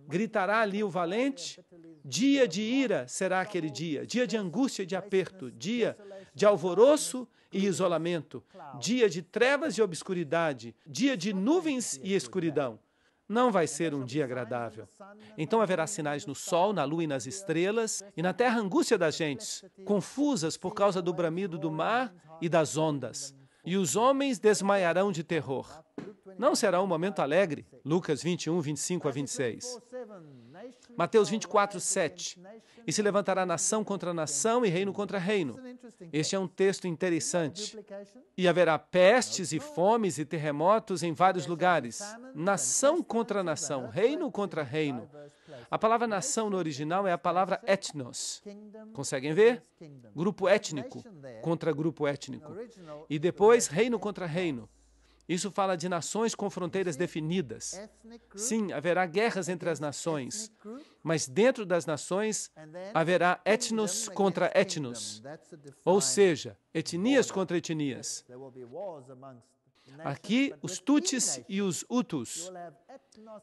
Gritará ali o valente. Dia de ira será aquele dia. Dia de angústia e de aperto. Dia de alvoroço e isolamento. Dia de trevas e obscuridade. Dia de nuvens e escuridão. Não vai ser um dia agradável. Então haverá sinais no sol, na lua e nas estrelas, e na terra angústia das gentes, confusas por causa do bramido do mar e das ondas. E os homens desmaiarão de terror. Não será um momento alegre? Lucas 21, 25 a 26. Mateus 24, 7. E se levantará nação contra nação e reino contra reino. Este é um texto interessante. E haverá pestes e fomes e terremotos em vários lugares. Nação contra nação, reino contra reino. A palavra nação no original é a palavra etnos. Conseguem ver? Grupo étnico contra grupo étnico. E depois reino contra reino. Isso fala de nações com fronteiras definidas. Sim, haverá guerras entre as nações, mas dentro das nações haverá etnos contra etnos, ou seja, etnias contra etnias. Aqui, os Tutis e os Hutus,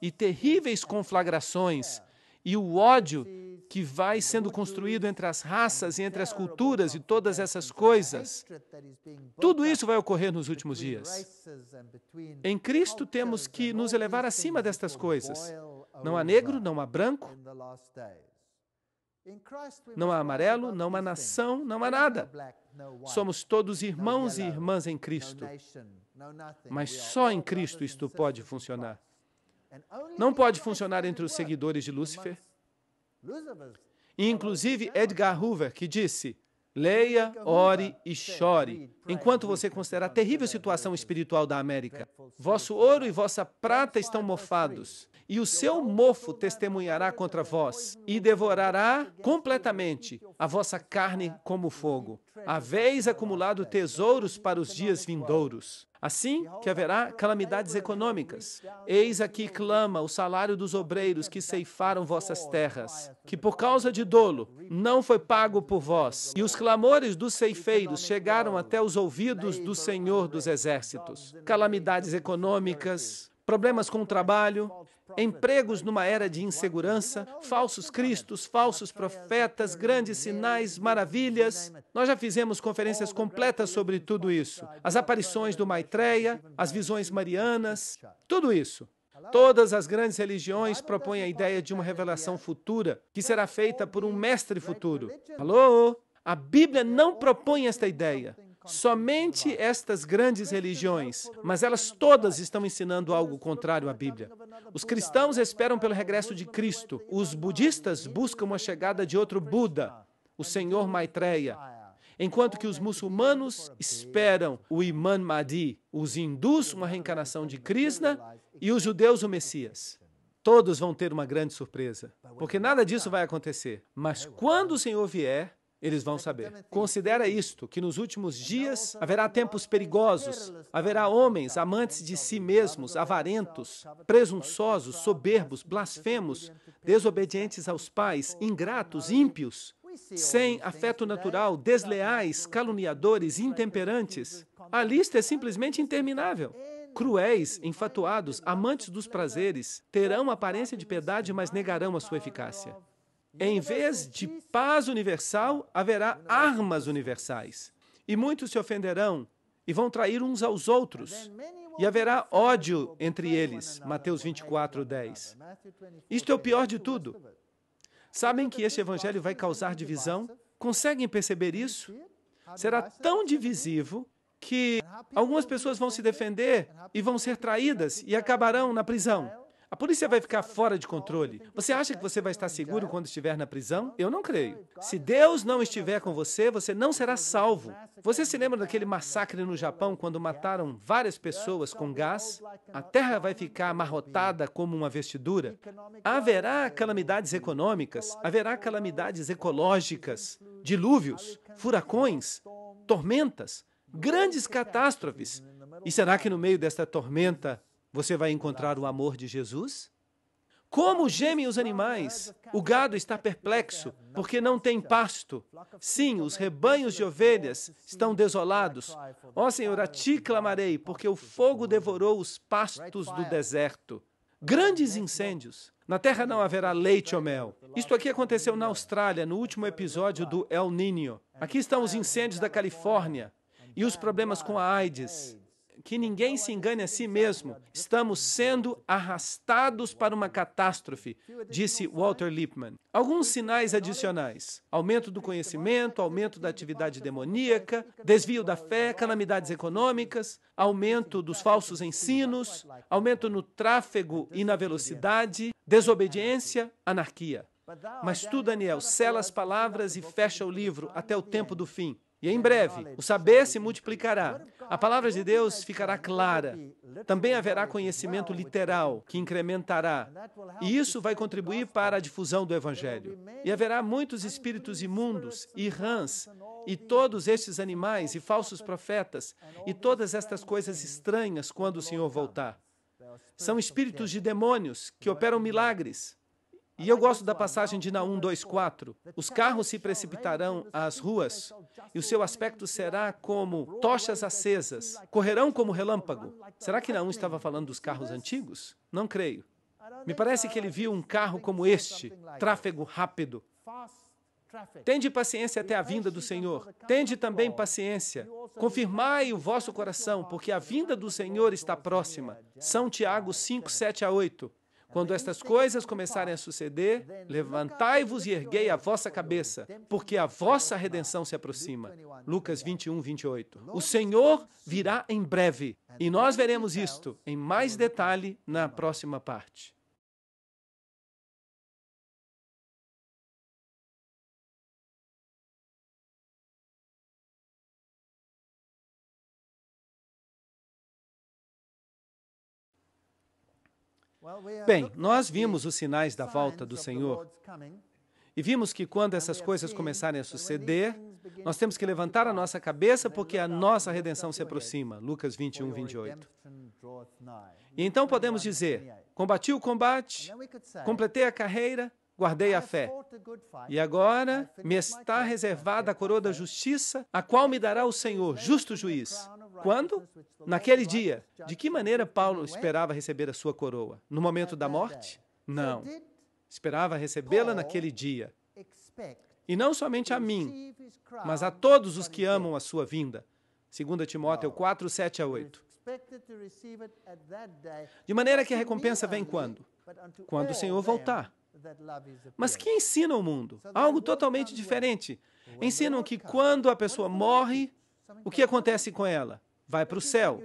e terríveis conflagrações, e o ódio que vai sendo construído entre as raças e entre as culturas e todas essas coisas. Tudo isso vai ocorrer nos últimos dias. Em Cristo temos que nos elevar acima destas coisas. Não há negro, não há branco, não há amarelo, não há nação, não há nada. Somos todos irmãos e irmãs em Cristo. Mas só em Cristo isto pode funcionar. Não pode funcionar entre os seguidores de Lúcifer. E, inclusive, Edgar Hoover, que disse, leia, ore e chore, enquanto você considerar a terrível situação espiritual da América. Vosso ouro e vossa prata estão mofados, e o seu mofo testemunhará contra vós, e devorará completamente a vossa carne como fogo. Haveis acumulado tesouros para os dias vindouros. Assim que haverá calamidades econômicas. Eis aqui clama o salário dos obreiros que ceifaram vossas terras, que por causa de dolo não foi pago por vós. E os clamores dos ceifeiros chegaram até os ouvidos do Senhor dos Exércitos. Calamidades econômicas, problemas com o trabalho, empregos numa era de insegurança, falsos cristos, falsos profetas, grandes sinais, maravilhas. Nós já fizemos conferências completas sobre tudo isso. As aparições do Maitreya, as visões marianas, tudo isso. Todas as grandes religiões propõem a ideia de uma revelação futura, que será feita por um mestre futuro. Alô? A Bíblia não propõe esta ideia. Somente estas grandes religiões, mas elas todas estão ensinando algo contrário à Bíblia. Os cristãos esperam pelo regresso de Cristo. Os budistas buscam a chegada de outro Buda, o Senhor Maitreya. Enquanto que os muçulmanos esperam o Imam Mahdi, os hindus uma reencarnação de Krishna e os judeus o Messias. Todos vão ter uma grande surpresa, porque nada disso vai acontecer. Mas quando o Senhor vier, eles vão saber. Considera isto, que nos últimos dias haverá tempos perigosos, haverá homens amantes de si mesmos, avarentos, presunçosos, soberbos, blasfemos, desobedientes aos pais, ingratos, ímpios, sem afeto natural, desleais, caluniadores, intemperantes. A lista é simplesmente interminável. Cruéis, enfatuados, amantes dos prazeres, terão aparência de piedade, mas negarão a sua eficácia. Em vez de paz universal, haverá armas universais. E muitos se ofenderão e vão trair uns aos outros. E haverá ódio entre eles. Mateus 24, 10. Isto é o pior de tudo. Sabem que este evangelho vai causar divisão? Conseguem perceber isso? Será tão divisivo que algumas pessoas vão se defender e vão ser traídas e acabarão na prisão. A polícia vai ficar fora de controle. Você acha que você vai estar seguro quando estiver na prisão? Eu não creio. Se Deus não estiver com você, você não será salvo. Você se lembra daquele massacre no Japão, quando mataram várias pessoas com gás? A terra vai ficar amarrotada como uma vestidura. Haverá calamidades econômicas, haverá calamidades ecológicas, dilúvios, furacões, tormentas, grandes catástrofes. E será que no meio desta tormenta você vai encontrar o amor de Jesus? Como gemem os animais? O gado está perplexo, porque não tem pasto. Sim, os rebanhos de ovelhas estão desolados. Ó Senhor, a ti clamarei, porque o fogo devorou os pastos do deserto. Grandes incêndios. Na terra não haverá leite ou mel. Isto aqui aconteceu na Austrália, no último episódio do El Niño. Aqui estão os incêndios da Califórnia e os problemas com a AIDS. Que ninguém se engane a si mesmo. Estamos sendo arrastados para uma catástrofe, disse Walter Lippmann. Alguns sinais adicionais: aumento do conhecimento, aumento da atividade demoníaca, desvio da fé, calamidades econômicas, aumento dos falsos ensinos, aumento no tráfego e na velocidade, desobediência, anarquia. Mas tu, Daniel, sela as palavras e fecha o livro até o tempo do fim. E em breve, o saber se multiplicará. A palavra de Deus ficará clara. Também haverá conhecimento literal, que incrementará. E isso vai contribuir para a difusão do Evangelho. E haverá muitos espíritos imundos, e rãs, e todos estes animais, e falsos profetas, e todas estas coisas estranhas quando o Senhor voltar. São espíritos de demônios que operam milagres. E eu gosto da passagem de Naum 2:4. Os carros se precipitarão às ruas, e o seu aspecto será como tochas acesas. Correrão como relâmpago. Será que Naum estava falando dos carros antigos? Não creio. Me parece que ele viu um carro como este, tráfego rápido. Tende paciência até a vinda do Senhor. Tende também paciência. Confirmai o vosso coração, porque a vinda do Senhor está próxima. São Tiago 5:7-8. Quando estas coisas começarem a suceder, levantai-vos e erguei a vossa cabeça, porque a vossa redenção se aproxima. Lucas 21:28. O Senhor virá em breve, e nós veremos isto em mais detalhe na próxima parte. Bem, nós vimos os sinais da volta do Senhor e vimos que quando essas coisas começarem a suceder, nós temos que levantar a nossa cabeça porque a nossa redenção se aproxima. Lucas 21:28. E então podemos dizer, combati o combate, completei a carreira, guardei a fé. E agora me está reservada a coroa da justiça, a qual me dará o Senhor, justo juiz. Quando? Naquele dia. De que maneira Paulo esperava receber a sua coroa? No momento da morte? Não. Esperava recebê-la naquele dia. E não somente a mim, mas a todos os que amam a sua vinda. 2 Timóteo 4:7-8. De maneira que a recompensa vem quando? Quando o Senhor voltar. Mas que ensina o mundo? Algo totalmente diferente. Ensinam que quando a pessoa morre, o que acontece com ela? Vai para o céu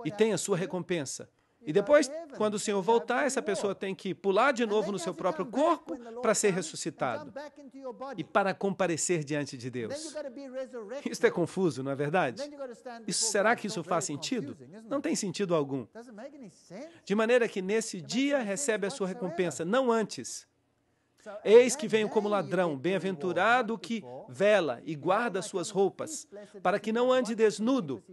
e tem a sua recompensa. E depois, quando o Senhor voltar, essa pessoa tem que pular de novo no seu próprio corpo para ser ressuscitado e para comparecer diante de Deus. Isso é confuso, não é verdade? Será que isso faz sentido? Não tem sentido algum. De maneira que nesse dia recebe a sua recompensa, não antes. Eis que venho como ladrão, bem-aventurado o que vela e guarda suas roupas, para que não ande desnudo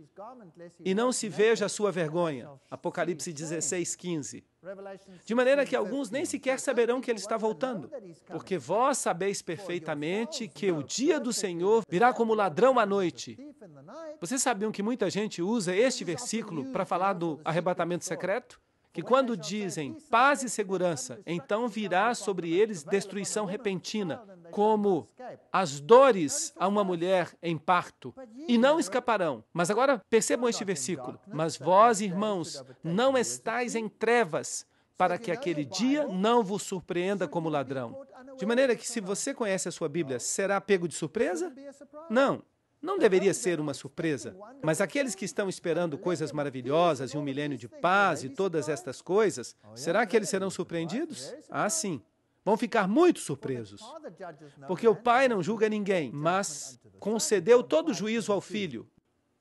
e não se veja a sua vergonha. Apocalipse 16:15. De maneira que alguns nem sequer saberão que ele está voltando, porque vós sabeis perfeitamente que o dia do Senhor virá como ladrão à noite. Vocês sabiam que muita gente usa este versículo para falar do arrebatamento secreto? Que quando dizem paz e segurança, então virá sobre eles destruição repentina, como as dores a uma mulher em parto, e não escaparão. Mas agora percebam este versículo. Mas vós, irmãos, não estáis em trevas, para que aquele dia não vos surpreenda como ladrão. De maneira que, se você conhece a sua Bíblia, será pego de surpresa? Não. Não deveria ser uma surpresa, mas aqueles que estão esperando coisas maravilhosas e um milênio de paz e todas estas coisas, será que eles serão surpreendidos? Ah, sim. Vão ficar muito surpresos, porque o Pai não julga ninguém, mas concedeu todo o juízo ao Filho.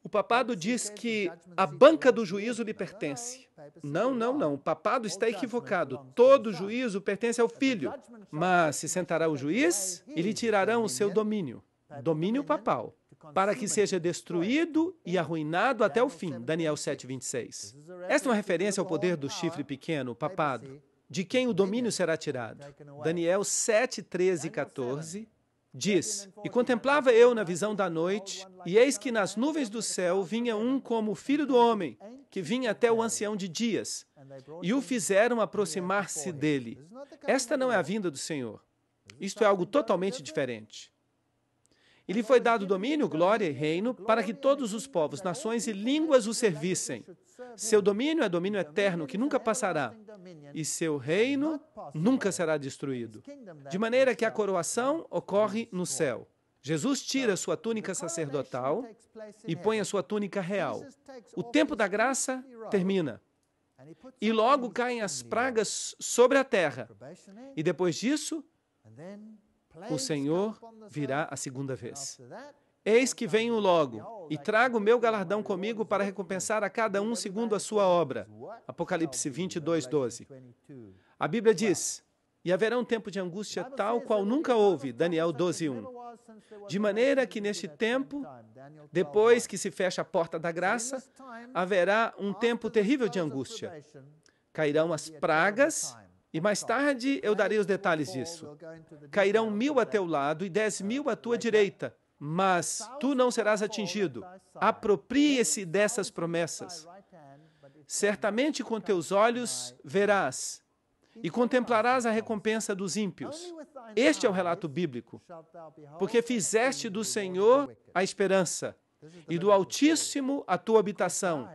O papado diz que a banca do juízo lhe pertence. Não, não, não. O papado está equivocado. Todo o juízo pertence ao Filho. Mas se sentará o juiz e lhe tirarão o seu domínio. Domínio papal. Para que seja destruído e arruinado até o fim. Daniel 7:26. Esta é uma referência ao poder do chifre pequeno, o papado. de quem o domínio será tirado. Daniel 7, 13 e 14 diz: E contemplava eu na visão da noite, e eis que nas nuvens do céu vinha um como o filho do homem, que vinha até o ancião de dias, e o fizeram aproximar-se dele. Esta não é a vinda do Senhor. Isto é algo totalmente diferente. E lhe foi dado domínio, glória e reino, para que todos os povos, nações e línguas o servissem. Seu domínio é domínio eterno, que nunca passará, e seu reino nunca será destruído. De maneira que a coroação ocorre no céu. Jesus tira sua túnica sacerdotal e põe a sua túnica real. O tempo da graça termina. E logo caem as pragas sobre a terra. E depois disso, o Senhor virá a segunda vez. Eis que venho logo, e trago o meu galardão comigo para recompensar a cada um segundo a sua obra. Apocalipse 22, 12. A Bíblia diz: E haverá um tempo de angústia tal qual nunca houve. Daniel 12, 1. De maneira que neste tempo, depois que se fecha a porta da graça, haverá um tempo terrível de angústia. Cairão as pragas. E mais tarde eu darei os detalhes disso. Cairão 1000 a teu lado e 10.000 à tua direita, mas tu não serás atingido. Aproprie-se dessas promessas. Certamente com teus olhos verás e contemplarás a recompensa dos ímpios. Este é o relato bíblico. Porque fizeste do Senhor a esperança e do Altíssimo a tua habitação.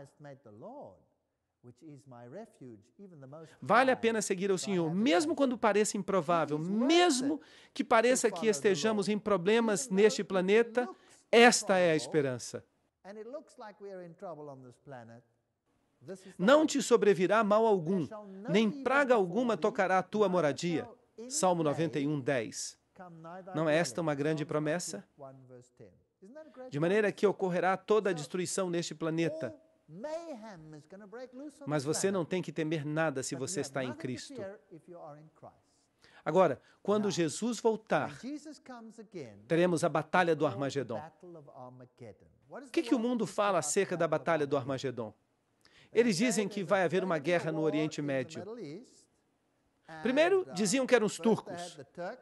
Vale a pena seguir ao Senhor, mesmo quando pareça improvável, mesmo que pareça que estejamos em problemas neste planeta, esta é a esperança. Não te sobrevirá mal algum, nem praga alguma tocará a tua moradia. Salmo 91, 10. Não é esta uma grande promessa? De maneira que ocorrerá toda a destruição neste planeta. Mas você não tem que temer nada se você está em Cristo. Agora, quando Jesus voltar, teremos a batalha do Armagedon. O que o mundo fala acerca da batalha do Armagedon? Eles dizem que vai haver uma guerra no Oriente Médio. Primeiro, diziam que eram os turcos,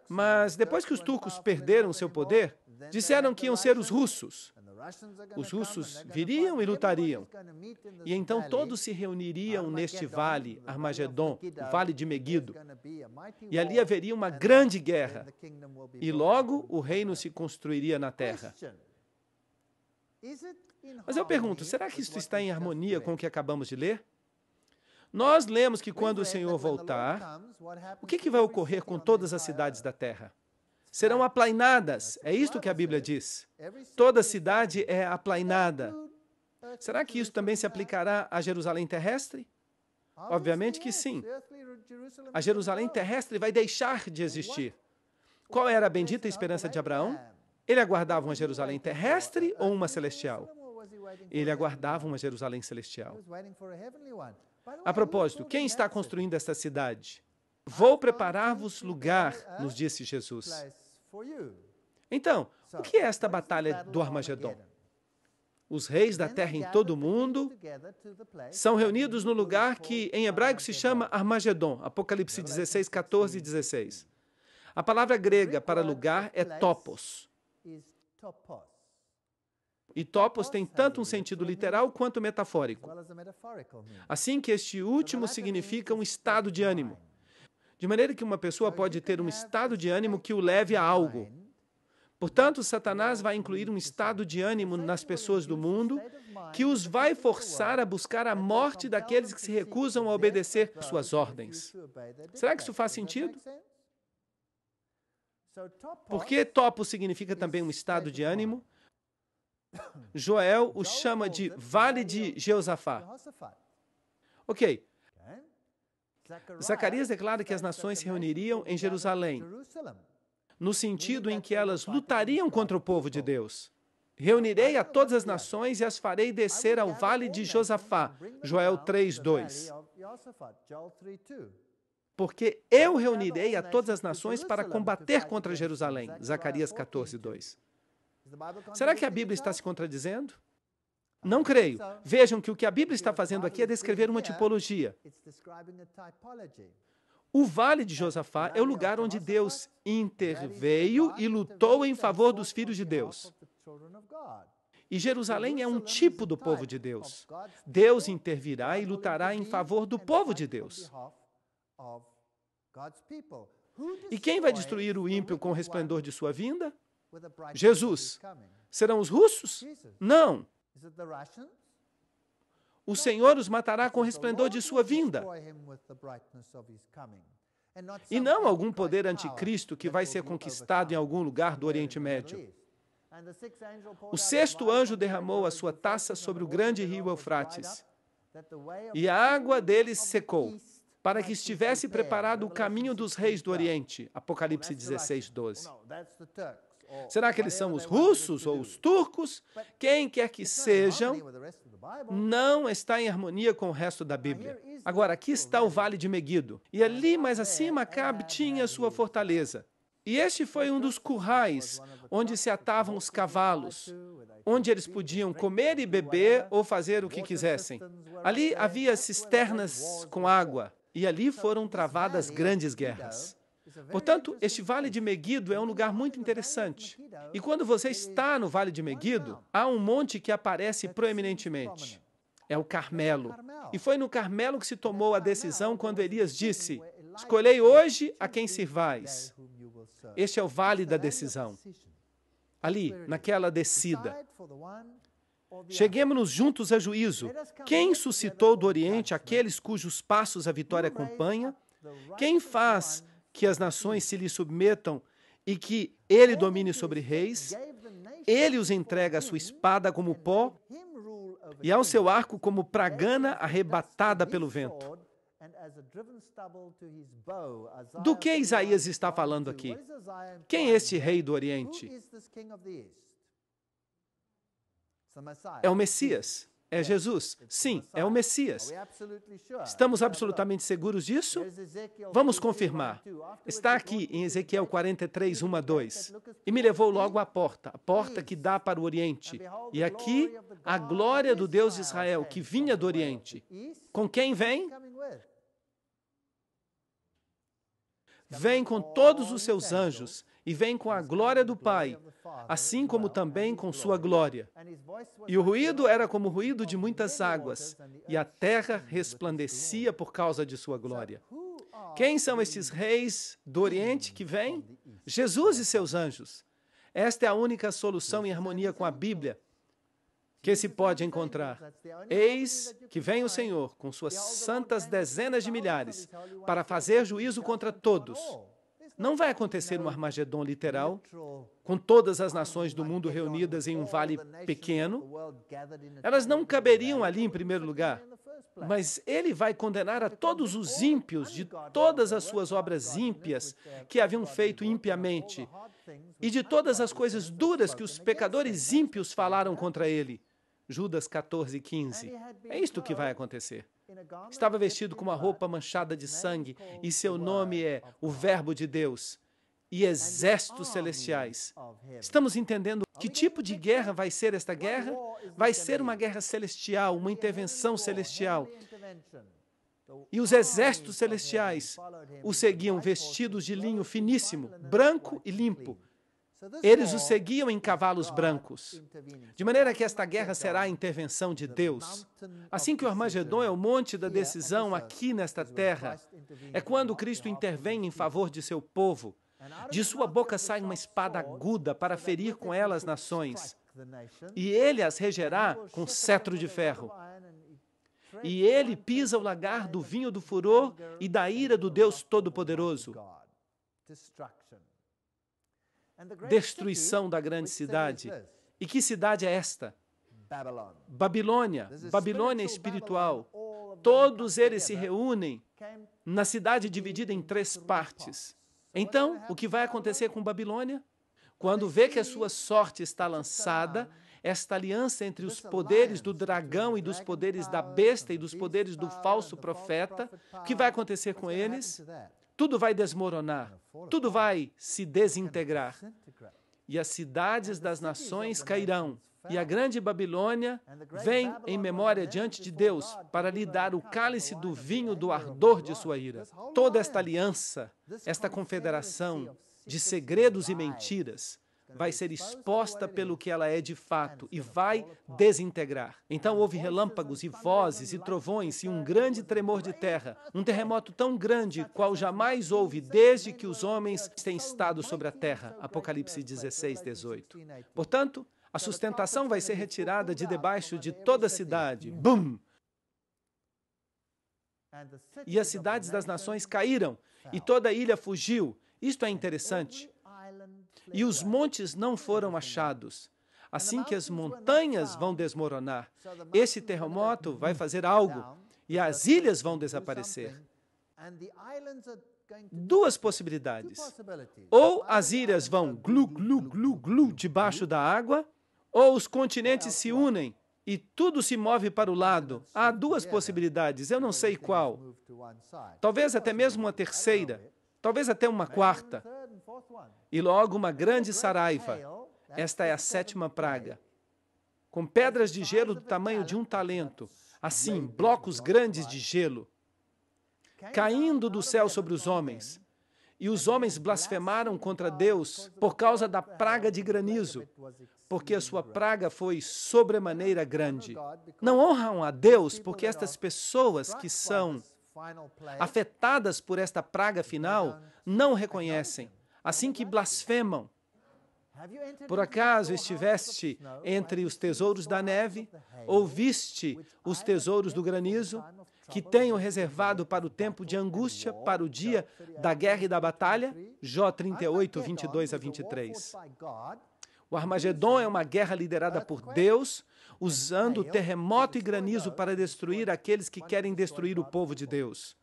mas depois que os turcos perderam seu poder, disseram que iam ser os russos. Os russos viriam e lutariam. E então todos se reuniriam neste vale, Armagedon, o vale de Meguido. E ali haveria uma grande guerra. E logo o reino se construiria na terra. Mas eu pergunto, será que isso está em harmonia com o que acabamos de ler? Nós lemos que quando o Senhor voltar, o que vai ocorrer com todas as cidades da terra? Serão aplainadas, é isto que a Bíblia diz. Toda cidade é aplainada. Será que isso também se aplicará a Jerusalém terrestre? Obviamente que sim. A Jerusalém terrestre vai deixar de existir. Qual era a bendita esperança de Abraão? Ele aguardava uma Jerusalém terrestre ou uma celestial? Ele aguardava uma Jerusalém celestial. A propósito, quem está construindo esta cidade? Vou preparar-vos lugar, nos disse Jesus. Então, o que é esta batalha do Armagedon? Os reis da terra em todo o mundo são reunidos no lugar que em hebraico se chama Armagedon, Apocalipse 16, 14 e 16. A palavra grega para lugar é topos. E topos tem tanto um sentido literal quanto metafórico. Assim que este último significa um estado de ânimo. De maneira que uma pessoa pode ter um estado de ânimo que o leve a algo. Portanto, Satanás vai incluir um estado de ânimo nas pessoas do mundo que os vai forçar a buscar a morte daqueles que se recusam a obedecer às suas ordens. Será que isso faz sentido? Porque topo significa também um estado de ânimo. Joel o chama de Vale de Jeosafá. Ok. Zacarias declara que as nações se reuniriam em Jerusalém, no sentido em que elas lutariam contra o povo de Deus. Reunirei a todas as nações e as farei descer ao Vale de Josafá. Joel 3:2. Porque eu reunirei a todas as nações para combater contra Jerusalém. Zacarias 14:2. Será que a Bíblia está se contradizendo? Não creio. Vejam que o que a Bíblia está fazendo aqui é descrever uma tipologia. O Vale de Josafá é o lugar onde Deus interveio e lutou em favor dos filhos de Deus. E Jerusalém é um tipo do povo de Deus. Deus intervirá e lutará em favor do povo de Deus. E quem vai destruir o ímpio com o resplendor de sua vinda? Jesus. Serão os russos? Não. O Senhor os matará com o resplendor de sua vinda. E não algum poder anticristo que vai ser conquistado em algum lugar do Oriente Médio. O sexto anjo derramou a sua taça sobre o grande rio Eufrates, e a água dele secou, para que estivesse preparado o caminho dos reis do Oriente. Apocalipse 16, 12. Será que eles são os russos ou os turcos? Quem quer que sejam, não está em harmonia com o resto da Bíblia. Agora, aqui está o Vale de Meguido. E ali, mais acima, Acabe tinha sua fortaleza. E este foi um dos currais onde se atavam os cavalos, onde eles podiam comer e beber ou fazer o que quisessem. Ali havia cisternas com água, e ali foram travadas grandes guerras. Portanto, este Vale de Meguido é um lugar muito interessante. E quando você está no Vale de Meguido, há um monte que aparece proeminentemente. É o Carmelo. E foi no Carmelo que se tomou a decisão quando Elias disse: escolhei hoje a quem sirvais. Este é o Vale da decisão. Ali, naquela descida. Cheguemos-nos juntos a juízo. Quem suscitou do Oriente aqueles cujos passos a vitória acompanha? Quem faz que as nações se lhe submetam e que ele domine sobre reis? Ele os entrega a sua espada como pó e ao seu arco como pragana arrebatada pelo vento. Do que Isaías está falando aqui? Quem é este rei do Oriente? É o Messias. É Jesus. Sim, é o Messias. Estamos absolutamente seguros disso? Vamos confirmar. Está aqui em Ezequiel 43, 1 a 2. E me levou logo à porta, a porta que dá para o Oriente. E aqui, a glória do Deus de Israel, que vinha do Oriente. Com quem vem? Vem com todos os seus anjos e vem com a glória do Pai, assim como também com sua glória. E o ruído era como o ruído de muitas águas, e a terra resplandecia por causa de sua glória. Quem são estes reis do Oriente que vêm? Jesus e seus anjos. Esta é a única solução em harmonia com a Bíblia que se pode encontrar. Eis que vem o Senhor com suas santas dezenas de milhares para fazer juízo contra todos. Não vai acontecer um Armagedon literal, com todas as nações do mundo reunidas em um vale pequeno. Elas não caberiam ali em primeiro lugar. Mas ele vai condenar a todos os ímpios de todas as suas obras ímpias que haviam feito impiamente e de todas as coisas duras que os pecadores ímpios falaram contra ele. Judas 14, 15. É isto que vai acontecer. Estava vestido com uma roupa manchada de sangue, e seu nome é o Verbo de Deus e exércitos celestiais. Estamos entendendo que tipo de guerra vai ser esta guerra? Vai ser uma guerra celestial, uma intervenção celestial. E os exércitos celestiais o seguiam vestidos de linho finíssimo, branco e limpo. Eles o seguiam em cavalos brancos. De maneira que esta guerra será a intervenção de Deus. Assim que o Armagedon é o monte da decisão aqui nesta terra, é quando Cristo intervém em favor de seu povo. De sua boca sai uma espada aguda para ferir com ela as nações. E ele as regerá com cetro de ferro. E ele pisa o lagar do vinho do furor e da ira do Deus Todo-Poderoso. Destruição da grande cidade. E que cidade é esta? Babilônia. Babilônia espiritual. Todos eles se reúnem na cidade dividida em 3 partes. Então, o que vai acontecer com Babilônia? Quando vê que a sua sorte está lançada, esta aliança entre os poderes do dragão e dos poderes da besta e dos poderes do falso profeta, o que vai acontecer com eles? Tudo vai desmoronar, tudo vai se desintegrar. E as cidades das nações cairão, E a grande Babilônia vem em memória diante de Deus para lhe dar o cálice do vinho do ardor de sua ira. Toda esta aliança, esta confederação de segredos e mentiras, vai ser exposta pelo que ela é de fato e vai desintegrar. Então houve relâmpagos e vozes e trovões e um grande tremor de terra, um terremoto tão grande qual jamais houve desde que os homens têm estado sobre a terra. Apocalipse 16, 18. Portanto, a sustentação vai ser retirada de debaixo de toda a cidade. Bum! E as cidades das nações caíram, e toda a ilha fugiu. Isto é interessante. E os montes não foram achados. Assim que as montanhas vão desmoronar, esse terremoto vai fazer algo, e as ilhas vão desaparecer. Duas possibilidades. Ou as ilhas vão glu, glu, glu, glu debaixo da água, ou os continentes se unem e tudo se move para o lado. Há duas possibilidades, eu não sei qual. Talvez até mesmo uma terceira, talvez até uma quarta. E logo uma grande saraiva. Esta é a sétima praga. Com pedras de gelo do tamanho de um talento, assim, blocos grandes de gelo, caindo do céu sobre os homens. E os homens blasfemaram contra Deus por causa da praga de granizo, porque a sua praga foi sobremaneira grande. Não honram a Deus porque estas pessoas que são afetadas por esta praga final não reconhecem, assim que blasfemam. Por acaso estiveste entre os tesouros da neve, ou viste os tesouros do granizo, que tenho reservado para o tempo de angústia, para o dia da guerra e da batalha? Jó 38, 22 a 23. O Armagedon é uma guerra liderada por Deus, usando terremoto e granizo para destruir aqueles que querem destruir o povo de Deus.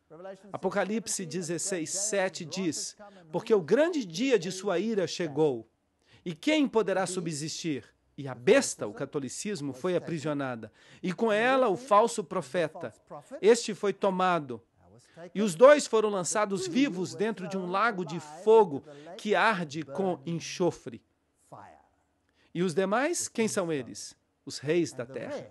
Apocalipse 16, 7 diz, porque o grande dia de sua ira chegou, e quem poderá subsistir? E a besta, o catolicismo, foi aprisionada, e com ela o falso profeta. Este foi tomado, e os dois foram lançados vivos dentro de um lago de fogo que arde com enxofre. E os demais, quem são eles? Os reis da terra,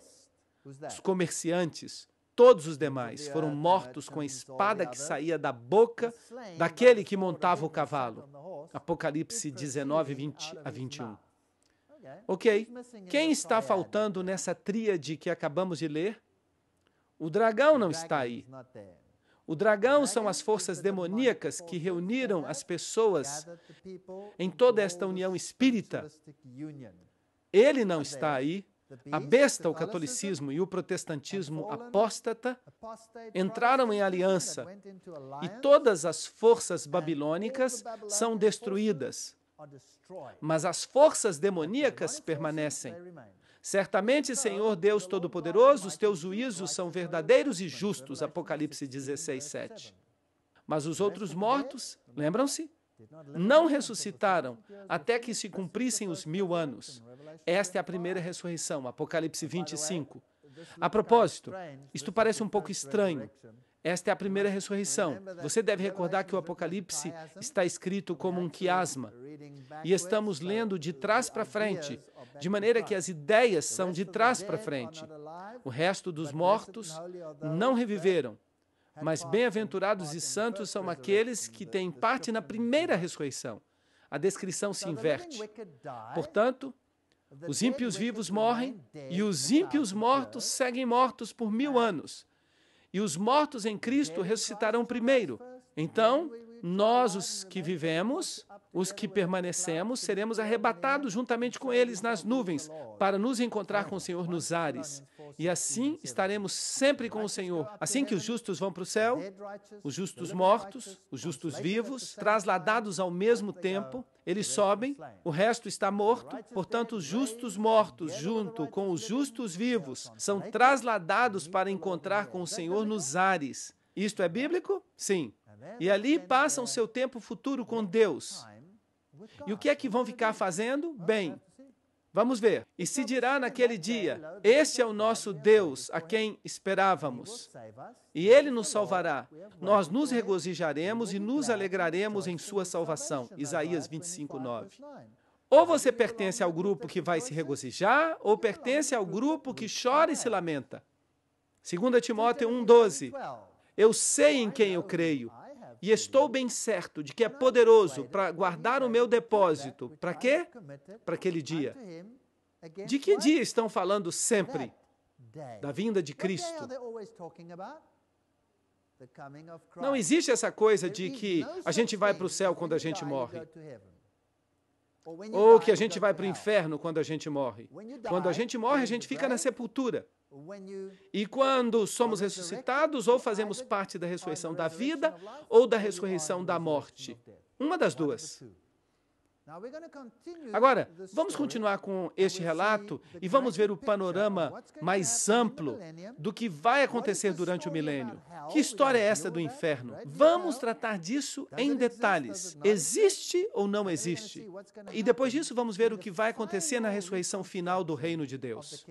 os comerciantes, todos os demais foram mortos com a espada que saía da boca daquele que montava o cavalo. Apocalipse 19, 20 a 21. Ok, quem está faltando nessa tríade que acabamos de ler? O dragão não está aí. O dragão são as forças demoníacas que reuniram as pessoas em toda esta união espírita. Ele não está aí. A besta, o catolicismo e o protestantismo apóstata entraram em aliança e todas as forças babilônicas são destruídas, mas as forças demoníacas permanecem. Certamente, Senhor Deus Todo-Poderoso, os teus juízos são verdadeiros e justos, Apocalipse 16, 7. Mas os outros mortos, lembram-se? Não ressuscitaram até que se cumprissem os 1000 anos. Esta é a primeira ressurreição, Apocalipse 25. A propósito, isto parece um pouco estranho. Esta é a primeira ressurreição. Você deve recordar que o Apocalipse está escrito como um quiasma. E estamos lendo de trás para frente, de maneira que as ideias são de trás para frente. O resto dos mortos não reviveram. Mas bem-aventurados e santos são aqueles que têm parte na primeira ressurreição. A descrição se inverte. Portanto, os ímpios vivos morrem e os ímpios mortos seguem mortos por 1000 anos. E os mortos em Cristo ressuscitarão primeiro. Então, nós, os que vivemos, os que permanecemos, seremos arrebatados juntamente com eles nas nuvens para nos encontrar com o Senhor nos ares. E assim estaremos sempre com o Senhor. Assim que os justos vão para o céu, os justos mortos, os justos vivos, trasladados ao mesmo tempo, eles sobem, o resto está morto, portanto os justos mortos junto com os justos vivos são trasladados para encontrar com o Senhor nos ares. Isto é bíblico? Sim. E ali passam seu tempo futuro com Deus. E o que é que vão ficar fazendo? Bem, vamos ver. E se dirá naquele dia, este é o nosso Deus, a quem esperávamos, e Ele nos salvará. Nós nos regozijaremos e nos alegraremos em sua salvação. Isaías 25, 9. Ou você pertence ao grupo que vai se regozijar, ou pertence ao grupo que chora e se lamenta. 2 Timóteo 1,12. Eu sei em quem eu creio, e estou bem certo de que é poderoso para guardar o meu depósito. Para quê? Para aquele dia. De que dia estão falando sempre? Da vinda de Cristo. Não existe essa coisa de que a gente vai para o céu quando a gente morre. Ou que a gente vai para o inferno quando a gente morre. Quando a gente morre, a gente fica na sepultura. E quando somos ressuscitados, ou fazemos parte da ressurreição da vida, ou da ressurreição da morte. Uma das duas. Agora, vamos continuar com este relato e vamos ver o panorama mais amplo do que vai acontecer durante o milênio. Que história é essa do inferno? Vamos tratar disso em detalhes. Existe ou não existe? E depois disso, vamos ver o que vai acontecer na ressurreição final do reino de Deus.